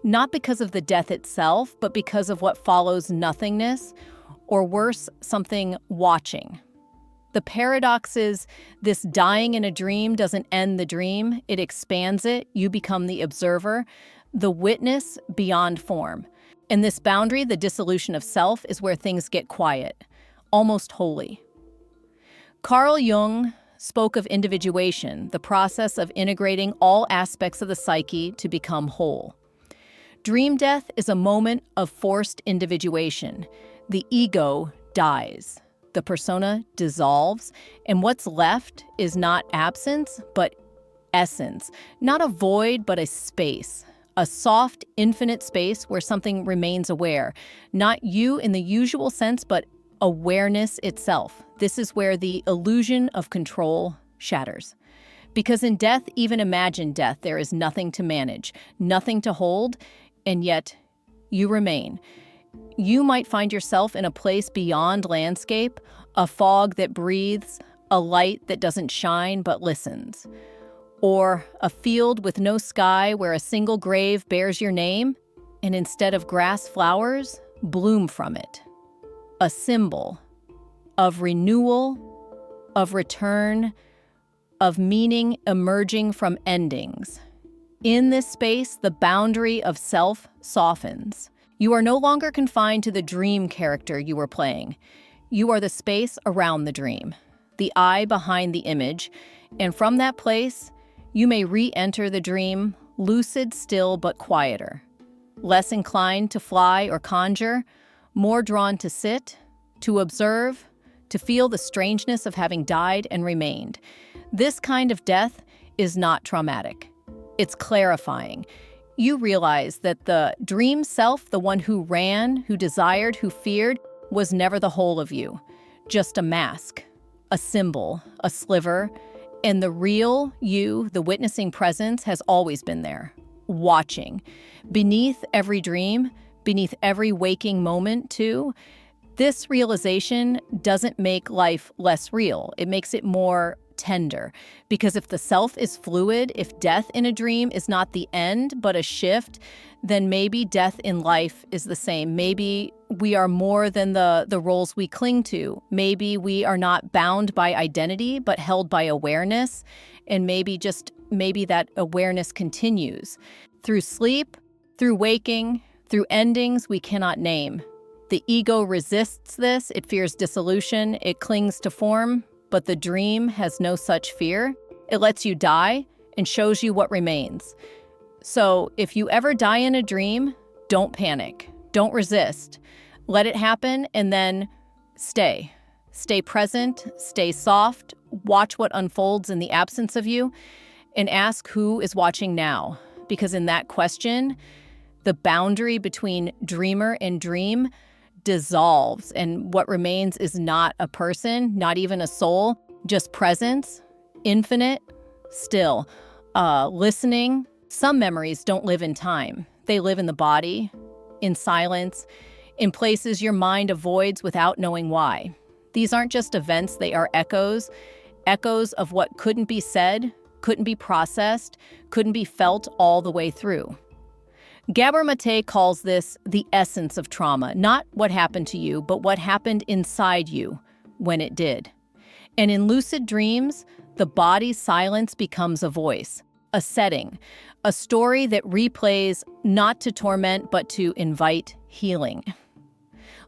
not because of the death itself, but because of what follows: nothingness, or worse, something watching. The paradox is this: dying in a dream doesn't end the dream, it expands it. You become the observer, the witness beyond form. And this boundary, the dissolution of self, is where things get quiet, almost holy. Carl Jung spoke of individuation, the process of integrating all aspects of the psyche to become whole. Dream death is a moment of forced individuation. The ego dies. The persona dissolves, and what's left is not absence, but essence. Not a void, but a space. A soft, infinite space where something remains aware. Not you in the usual sense, but awareness itself. This is where the illusion of control shatters. Because in death, even imagined death, there is nothing to manage, nothing to hold, and yet you remain. You might find yourself in a place beyond landscape, a fog that breathes, a light that doesn't shine but listens. Or a field with no sky where a single grave bears your name, and instead of grass, flowers bloom from it. A symbol of renewal, of return, of meaning emerging from endings. In this space, the boundary of self softens. You are no longer confined to the dream character you were playing. You are the space around the dream, the I behind the image, and from that place, you may re-enter the dream, lucid still but quieter, less inclined to fly or conjure, more drawn to sit, to observe, to feel the strangeness of having died and remained. This kind of death is not traumatic. It's clarifying. You realize that the dream self, the one who ran, who desired, who feared, was never the whole of you. Just a mask, a symbol, a sliver, and the real you, the witnessing presence, has always been there, watching. Beneath every dream, beneath every waking moment, too. This realization doesn't make life less real. It makes it more tender. Because if the self is fluid, if death in a dream is not the end, but a shift, then maybe death in life is the same. Maybe we are more than the roles we cling to. Maybe we are not bound by identity, but held by awareness. And maybe that awareness continues through sleep, through waking, through endings we cannot name. The ego resists this, it fears dissolution, it clings to form, but the dream has no such fear. It lets you die and shows you what remains. So if you ever die in a dream, don't panic, don't resist. Let it happen and then stay. Stay present, stay soft, watch what unfolds in the absence of you, and ask who is watching now. Because in that question, the boundary between dreamer and dream dissolves, and what remains is not a person, not even a soul, just presence, infinite, still, listening. Some memories don't live in time. They live in the body, in silence, in places your mind avoids without knowing why. These aren't just events, they are echoes of what couldn't be said, couldn't be processed, couldn't be felt all the way through. Gabor Maté calls this the essence of trauma, not what happened to you, but what happened inside you when it did. And in lucid dreams, the body's silence becomes a voice, a setting, a story that replays not to torment, but to invite healing.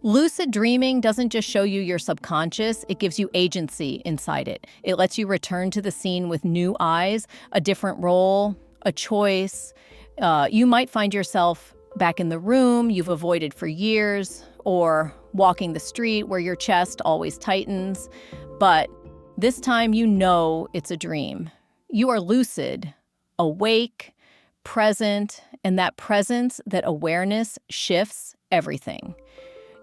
Lucid dreaming doesn't just show you your subconscious, it gives you agency inside it. It lets you return to the scene with new eyes, a different role, a choice. You might find yourself back in the room you've avoided for years, or walking the street where your chest always tightens. But this time you know it's a dream. You are lucid, awake, present, and that presence, that awareness shifts everything.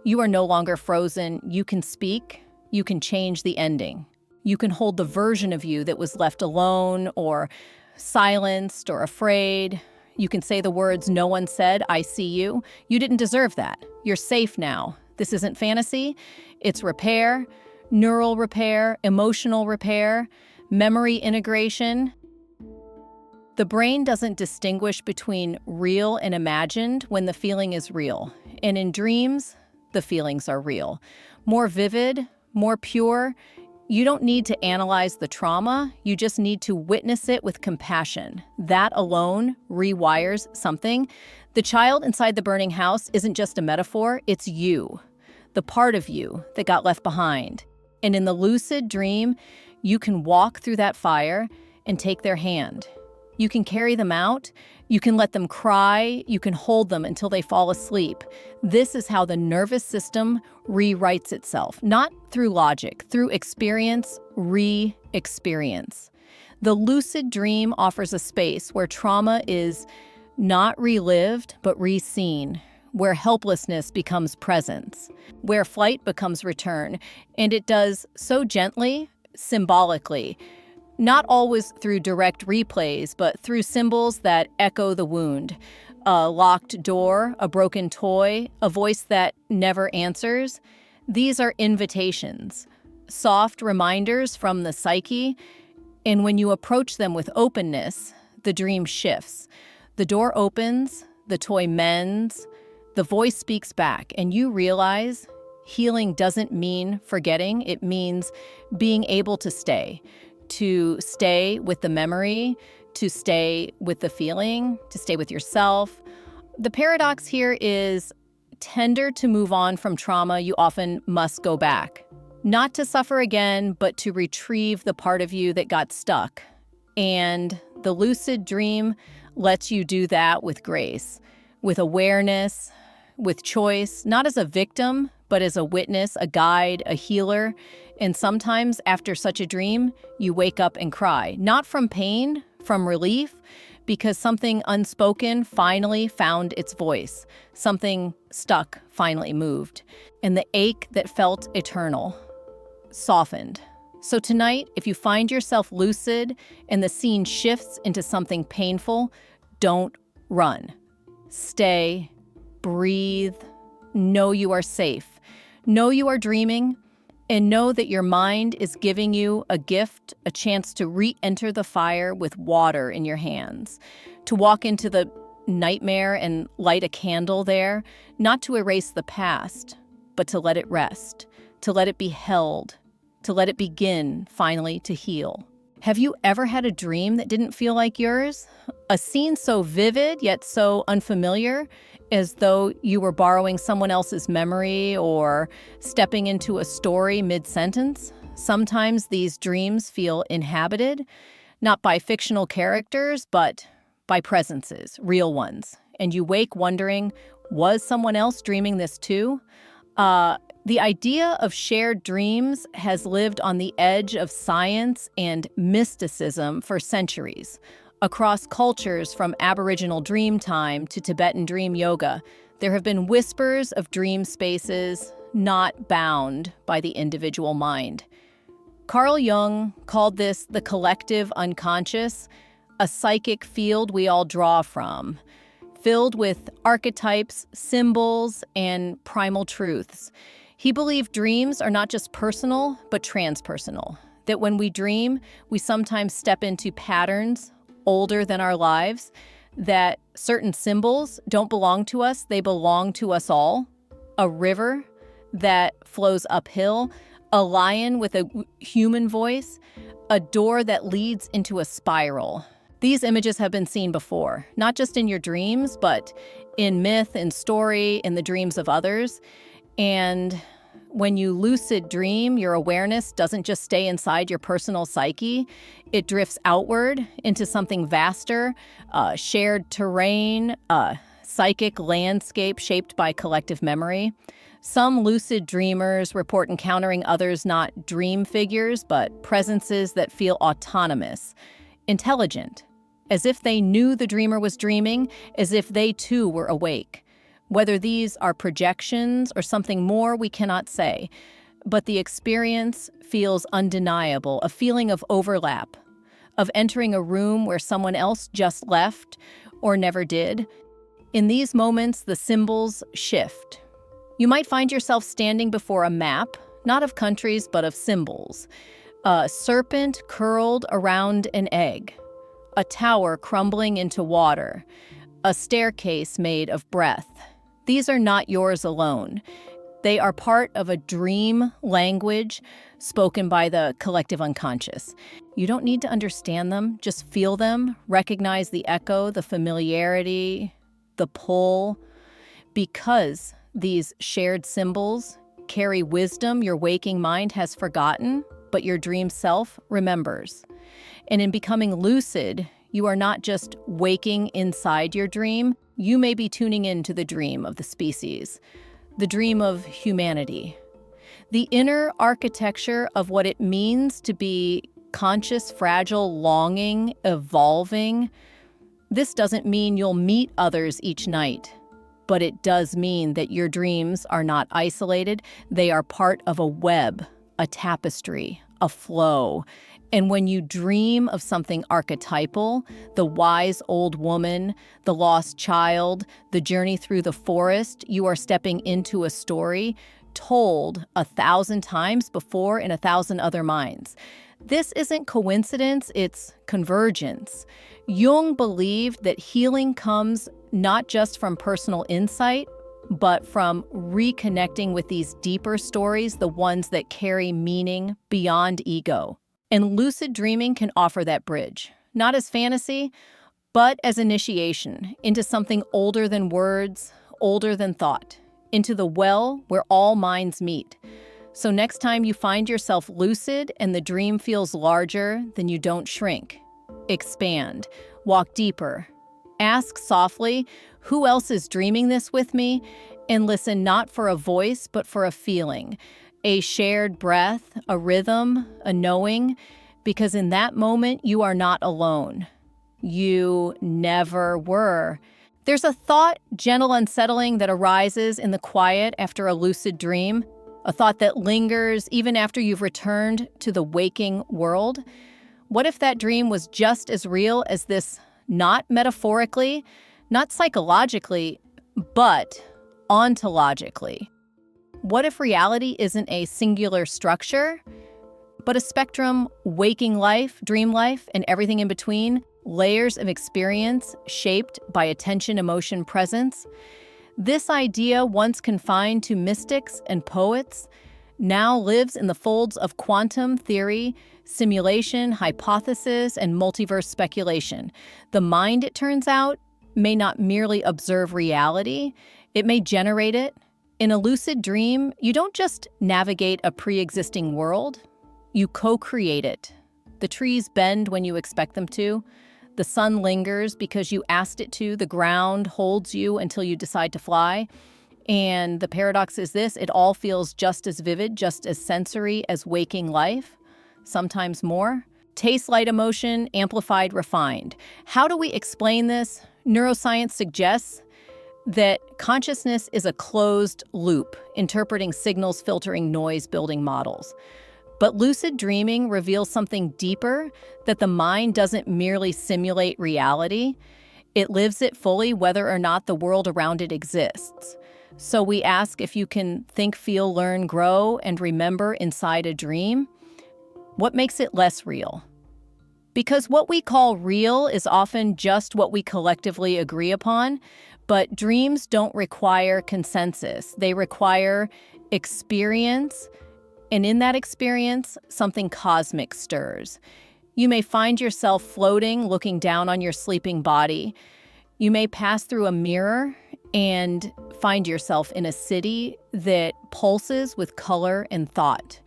You are no longer frozen. You can speak. You can change the ending. You can hold the version of you that was left alone or silenced or afraid. You can say the words no one said, I see you. You didn't deserve that. You're safe now. This isn't fantasy. It's repair, neural repair, emotional repair, memory integration. The brain doesn't distinguish between real and imagined when the feeling is real. And in dreams, the feelings are real. More vivid, more pure. You don't need to analyze the trauma, you just need to witness it with compassion. That alone rewires something. The child inside the burning house isn't just a metaphor, it's you, the part of you that got left behind. And in the lucid dream, you can walk through that fire and take their hand. You can carry them out, you can let them cry, you can hold them until they fall asleep. This is how the nervous system rewrites itself, not through logic, through experience, re-experience. The lucid dream offers a space where trauma is not relived, but re-seen, where helplessness becomes presence, where flight becomes return, and it does so gently, symbolically, not always through direct replays, but through symbols that echo the wound. A locked door, a broken toy, a voice that never answers. These are invitations, soft reminders from the psyche, and when you approach them with openness, the dream shifts. The door opens, the toy mends, the voice speaks back, and you realize healing doesn't mean forgetting, it means being able to stay with the memory, to stay with the feeling, to stay with yourself. The paradox here is tender to move on from trauma, you often must go back. Not to suffer again, but to retrieve the part of you that got stuck. And the lucid dream lets you do that with grace, with awareness, with choice, not as a victim, but as a witness, a guide, a healer. And sometimes after such a dream, you wake up and cry, not from pain, from relief, because something unspoken finally found its voice. Something stuck finally moved. And the ache that felt eternal softened. So tonight, if you find yourself lucid and the scene shifts into something painful, don't run. Stay, breathe, know you are safe. Know you are dreaming, and know that your mind is giving you a gift, a chance to re-enter the fire with water in your hands, to walk into the nightmare and light a candle there, not to erase the past, but to let it rest, to let it be held, to let it begin finally to heal. Have you ever had a dream that didn't feel like yours? A scene so vivid yet so unfamiliar, as though you were borrowing someone else's memory or stepping into a story mid-sentence? Sometimes these dreams feel inhabited, not by fictional characters, but by presences, real ones. And you wake wondering, was someone else dreaming this too? The idea of shared dreams has lived on the edge of science and mysticism for centuries. Across cultures from Aboriginal dream time to Tibetan dream yoga, there have been whispers of dream spaces not bound by the individual mind. Carl Jung called this the collective unconscious, a psychic field we all draw from, filled with archetypes, symbols, and primal truths. He believed dreams are not just personal, but transpersonal. That when we dream, we sometimes step into patterns older than our lives, that certain symbols don't belong to us, they belong to us all. A river that flows uphill, a lion with a human voice, a door that leads into a spiral. These images have been seen before, not just in your dreams, but in myth and story, in the dreams of others. And when you lucid dream, your awareness doesn't just stay inside your personal psyche. It drifts outward into something vaster, shared terrain, a psychic landscape shaped by collective memory. Some lucid dreamers report encountering others not dream figures, but presences that feel autonomous, intelligent, as if they knew the dreamer was dreaming, as if they too were awake. Whether these are projections or something more, we cannot say. But the experience feels undeniable, a feeling of overlap, of entering a room where someone else just left or never did. In these moments, the symbols shift. You might find yourself standing before a map, not of countries, but of symbols. A serpent curled around an egg, a tower crumbling into water, a staircase made of breath. These are not yours alone. They are part of a dream language spoken by the collective unconscious. You don't need to understand them, just feel them, recognize the echo, the familiarity, the pull. Because these shared symbols carry wisdom your waking mind has forgotten, but your dream self remembers. And in becoming lucid, you are not just waking inside your dream, you may be tuning into the dream of the species, the dream of humanity, the inner architecture of what it means to be conscious, fragile, longing, evolving. This doesn't mean you'll meet others each night, but it does mean that your dreams are not isolated. They are part of a web, a tapestry, a flow. And when you dream of something archetypal, the wise old woman, the lost child, the journey through the forest, you are stepping into a story told 1,000 times before in 1,000 other minds. This isn't coincidence, it's convergence. Jung believed that healing comes not just from personal insight, but from reconnecting with these deeper stories, the ones that carry meaning beyond ego. And lucid dreaming can offer that bridge, not as fantasy, but as initiation into something older than words, older than thought, into the well where all minds meet. So next time you find yourself lucid and the dream feels larger, then you don't shrink. Expand, walk deeper. Ask softly, who else is dreaming this with me? And listen not for a voice, but for a feeling. A shared breath, a rhythm, a knowing, because in that moment you are not alone. You never were. There's a thought, gentle unsettling, that arises in the quiet after a lucid dream, a thought that lingers even after you've returned to the waking world. What if that dream was just as real as this, not metaphorically, not psychologically, but ontologically? What if reality isn't a singular structure, but a spectrum, waking life, dream life, and everything in between, layers of experience shaped by attention, emotion, presence? This idea, once confined to mystics and poets, now lives in the folds of quantum theory, simulation, hypothesis, and multiverse speculation. The mind, it turns out, may not merely observe reality, it may generate it. In a lucid dream, you don't just navigate a pre-existing world, you co-create it. The trees bend when you expect them to. The sun lingers because you asked it to. The ground holds you until you decide to fly. And the paradox is this: it all feels just as vivid, just as sensory as waking life, sometimes more. Taste, light, emotion, amplified, refined. How do we explain this? Neuroscience suggests that consciousness is a closed loop, interpreting signals, filtering noise, building models. But lucid dreaming reveals something deeper, that the mind doesn't merely simulate reality. It lives it fully, whether or not the world around it exists. So we ask if you can think, feel, learn, grow, and remember inside a dream. What makes it less real? Because what we call real is often just what we collectively agree upon, but dreams don't require consensus. They require experience, and in that experience, something cosmic stirs. You may find yourself floating, looking down on your sleeping body. You may pass through a mirror and find yourself in a city that pulses with color and thought.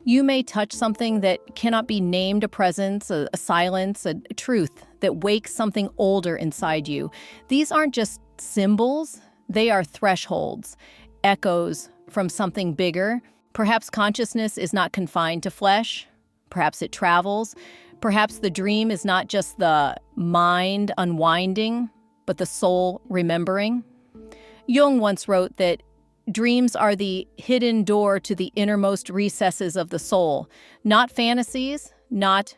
You may touch something that cannot be named, a presence, a silence, a truth that wakes something older inside you. These aren't just symbols, they are thresholds, echoes from something bigger. Perhaps consciousness is not confined to flesh. Perhaps it travels. Perhaps the dream is not just the mind unwinding, but the soul remembering. Jung once wrote that dreams are the hidden door to the innermost recesses of the soul. Not fantasies, not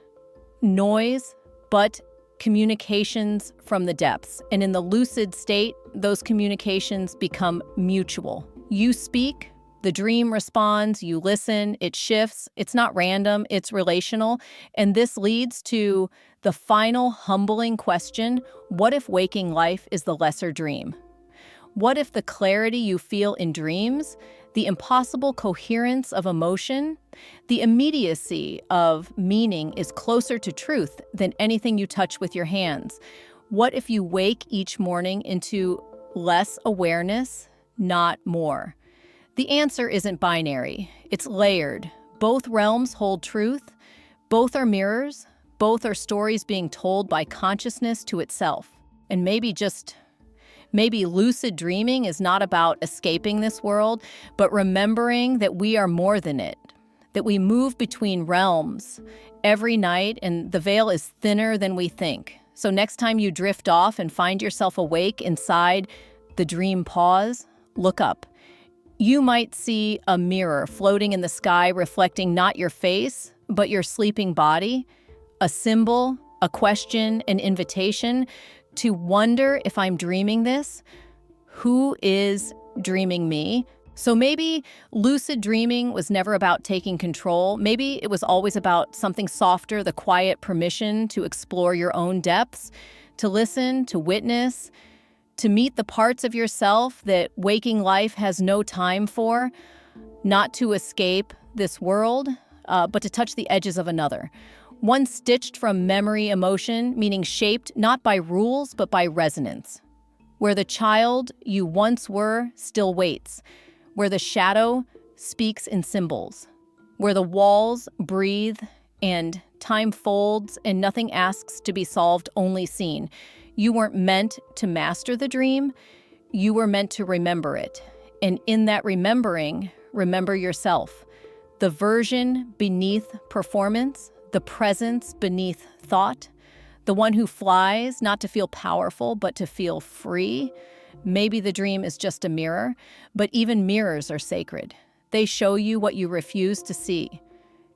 noise, but communications from the depths. And in the lucid state, those communications become mutual. You speak, the dream responds, you listen, it shifts. It's not random, it's relational. And this leads to the final humbling question: what if waking life is the lesser dream? What if the clarity you feel in dreams, the impossible coherence of emotion, the immediacy of meaning is closer to truth than anything you touch with your hands? What if you wake each morning into less awareness, not more? The answer isn't binary. It's layered. Both realms hold truth. Both are mirrors. Both are stories being told by consciousness to itself. And maybe lucid dreaming is not about escaping this world, but remembering that we are more than it, that we move between realms every night, and the veil is thinner than we think. So next time you drift off and find yourself awake inside the dream pause, look up. You might see a mirror floating in the sky reflecting not your face, but your sleeping body, a symbol, a question, an invitation to wonder if I'm dreaming this. Who is dreaming me? So maybe lucid dreaming was never about taking control. Maybe it was always about something softer, the quiet permission to explore your own depths, to listen, to witness, to meet the parts of yourself that waking life has no time for, not to escape this world, but to touch the edges of another. One stitched from memory, emotion, meaning shaped not by rules, but by resonance. Where the child you once were still waits. Where the shadow speaks in symbols. Where the walls breathe and time folds and nothing asks to be solved, only seen. You weren't meant to master the dream. You were meant to remember it. And in that remembering, remember yourself. The version beneath performance, the presence beneath thought, the one who flies not to feel powerful, but to feel free. Maybe the dream is just a mirror, but even mirrors are sacred. They show you what you refuse to see.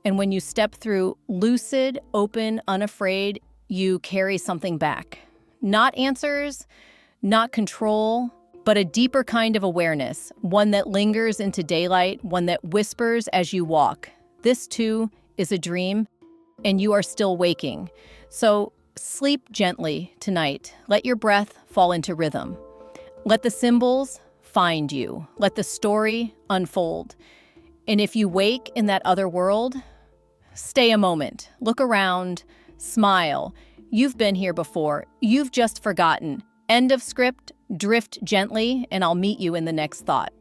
And when you step through lucid, open, unafraid, you carry something back. Not answers, not control, but a deeper kind of awareness, one that lingers into daylight, one that whispers as you walk. This too is a dream, and you are still waking. So sleep gently tonight. Let your breath fall into rhythm. Let the symbols find you. Let the story unfold. And if you wake in that other world, stay a moment, look around, smile. You've been here before. You've just forgotten. End of script, drift gently, and I'll meet you in the next thought.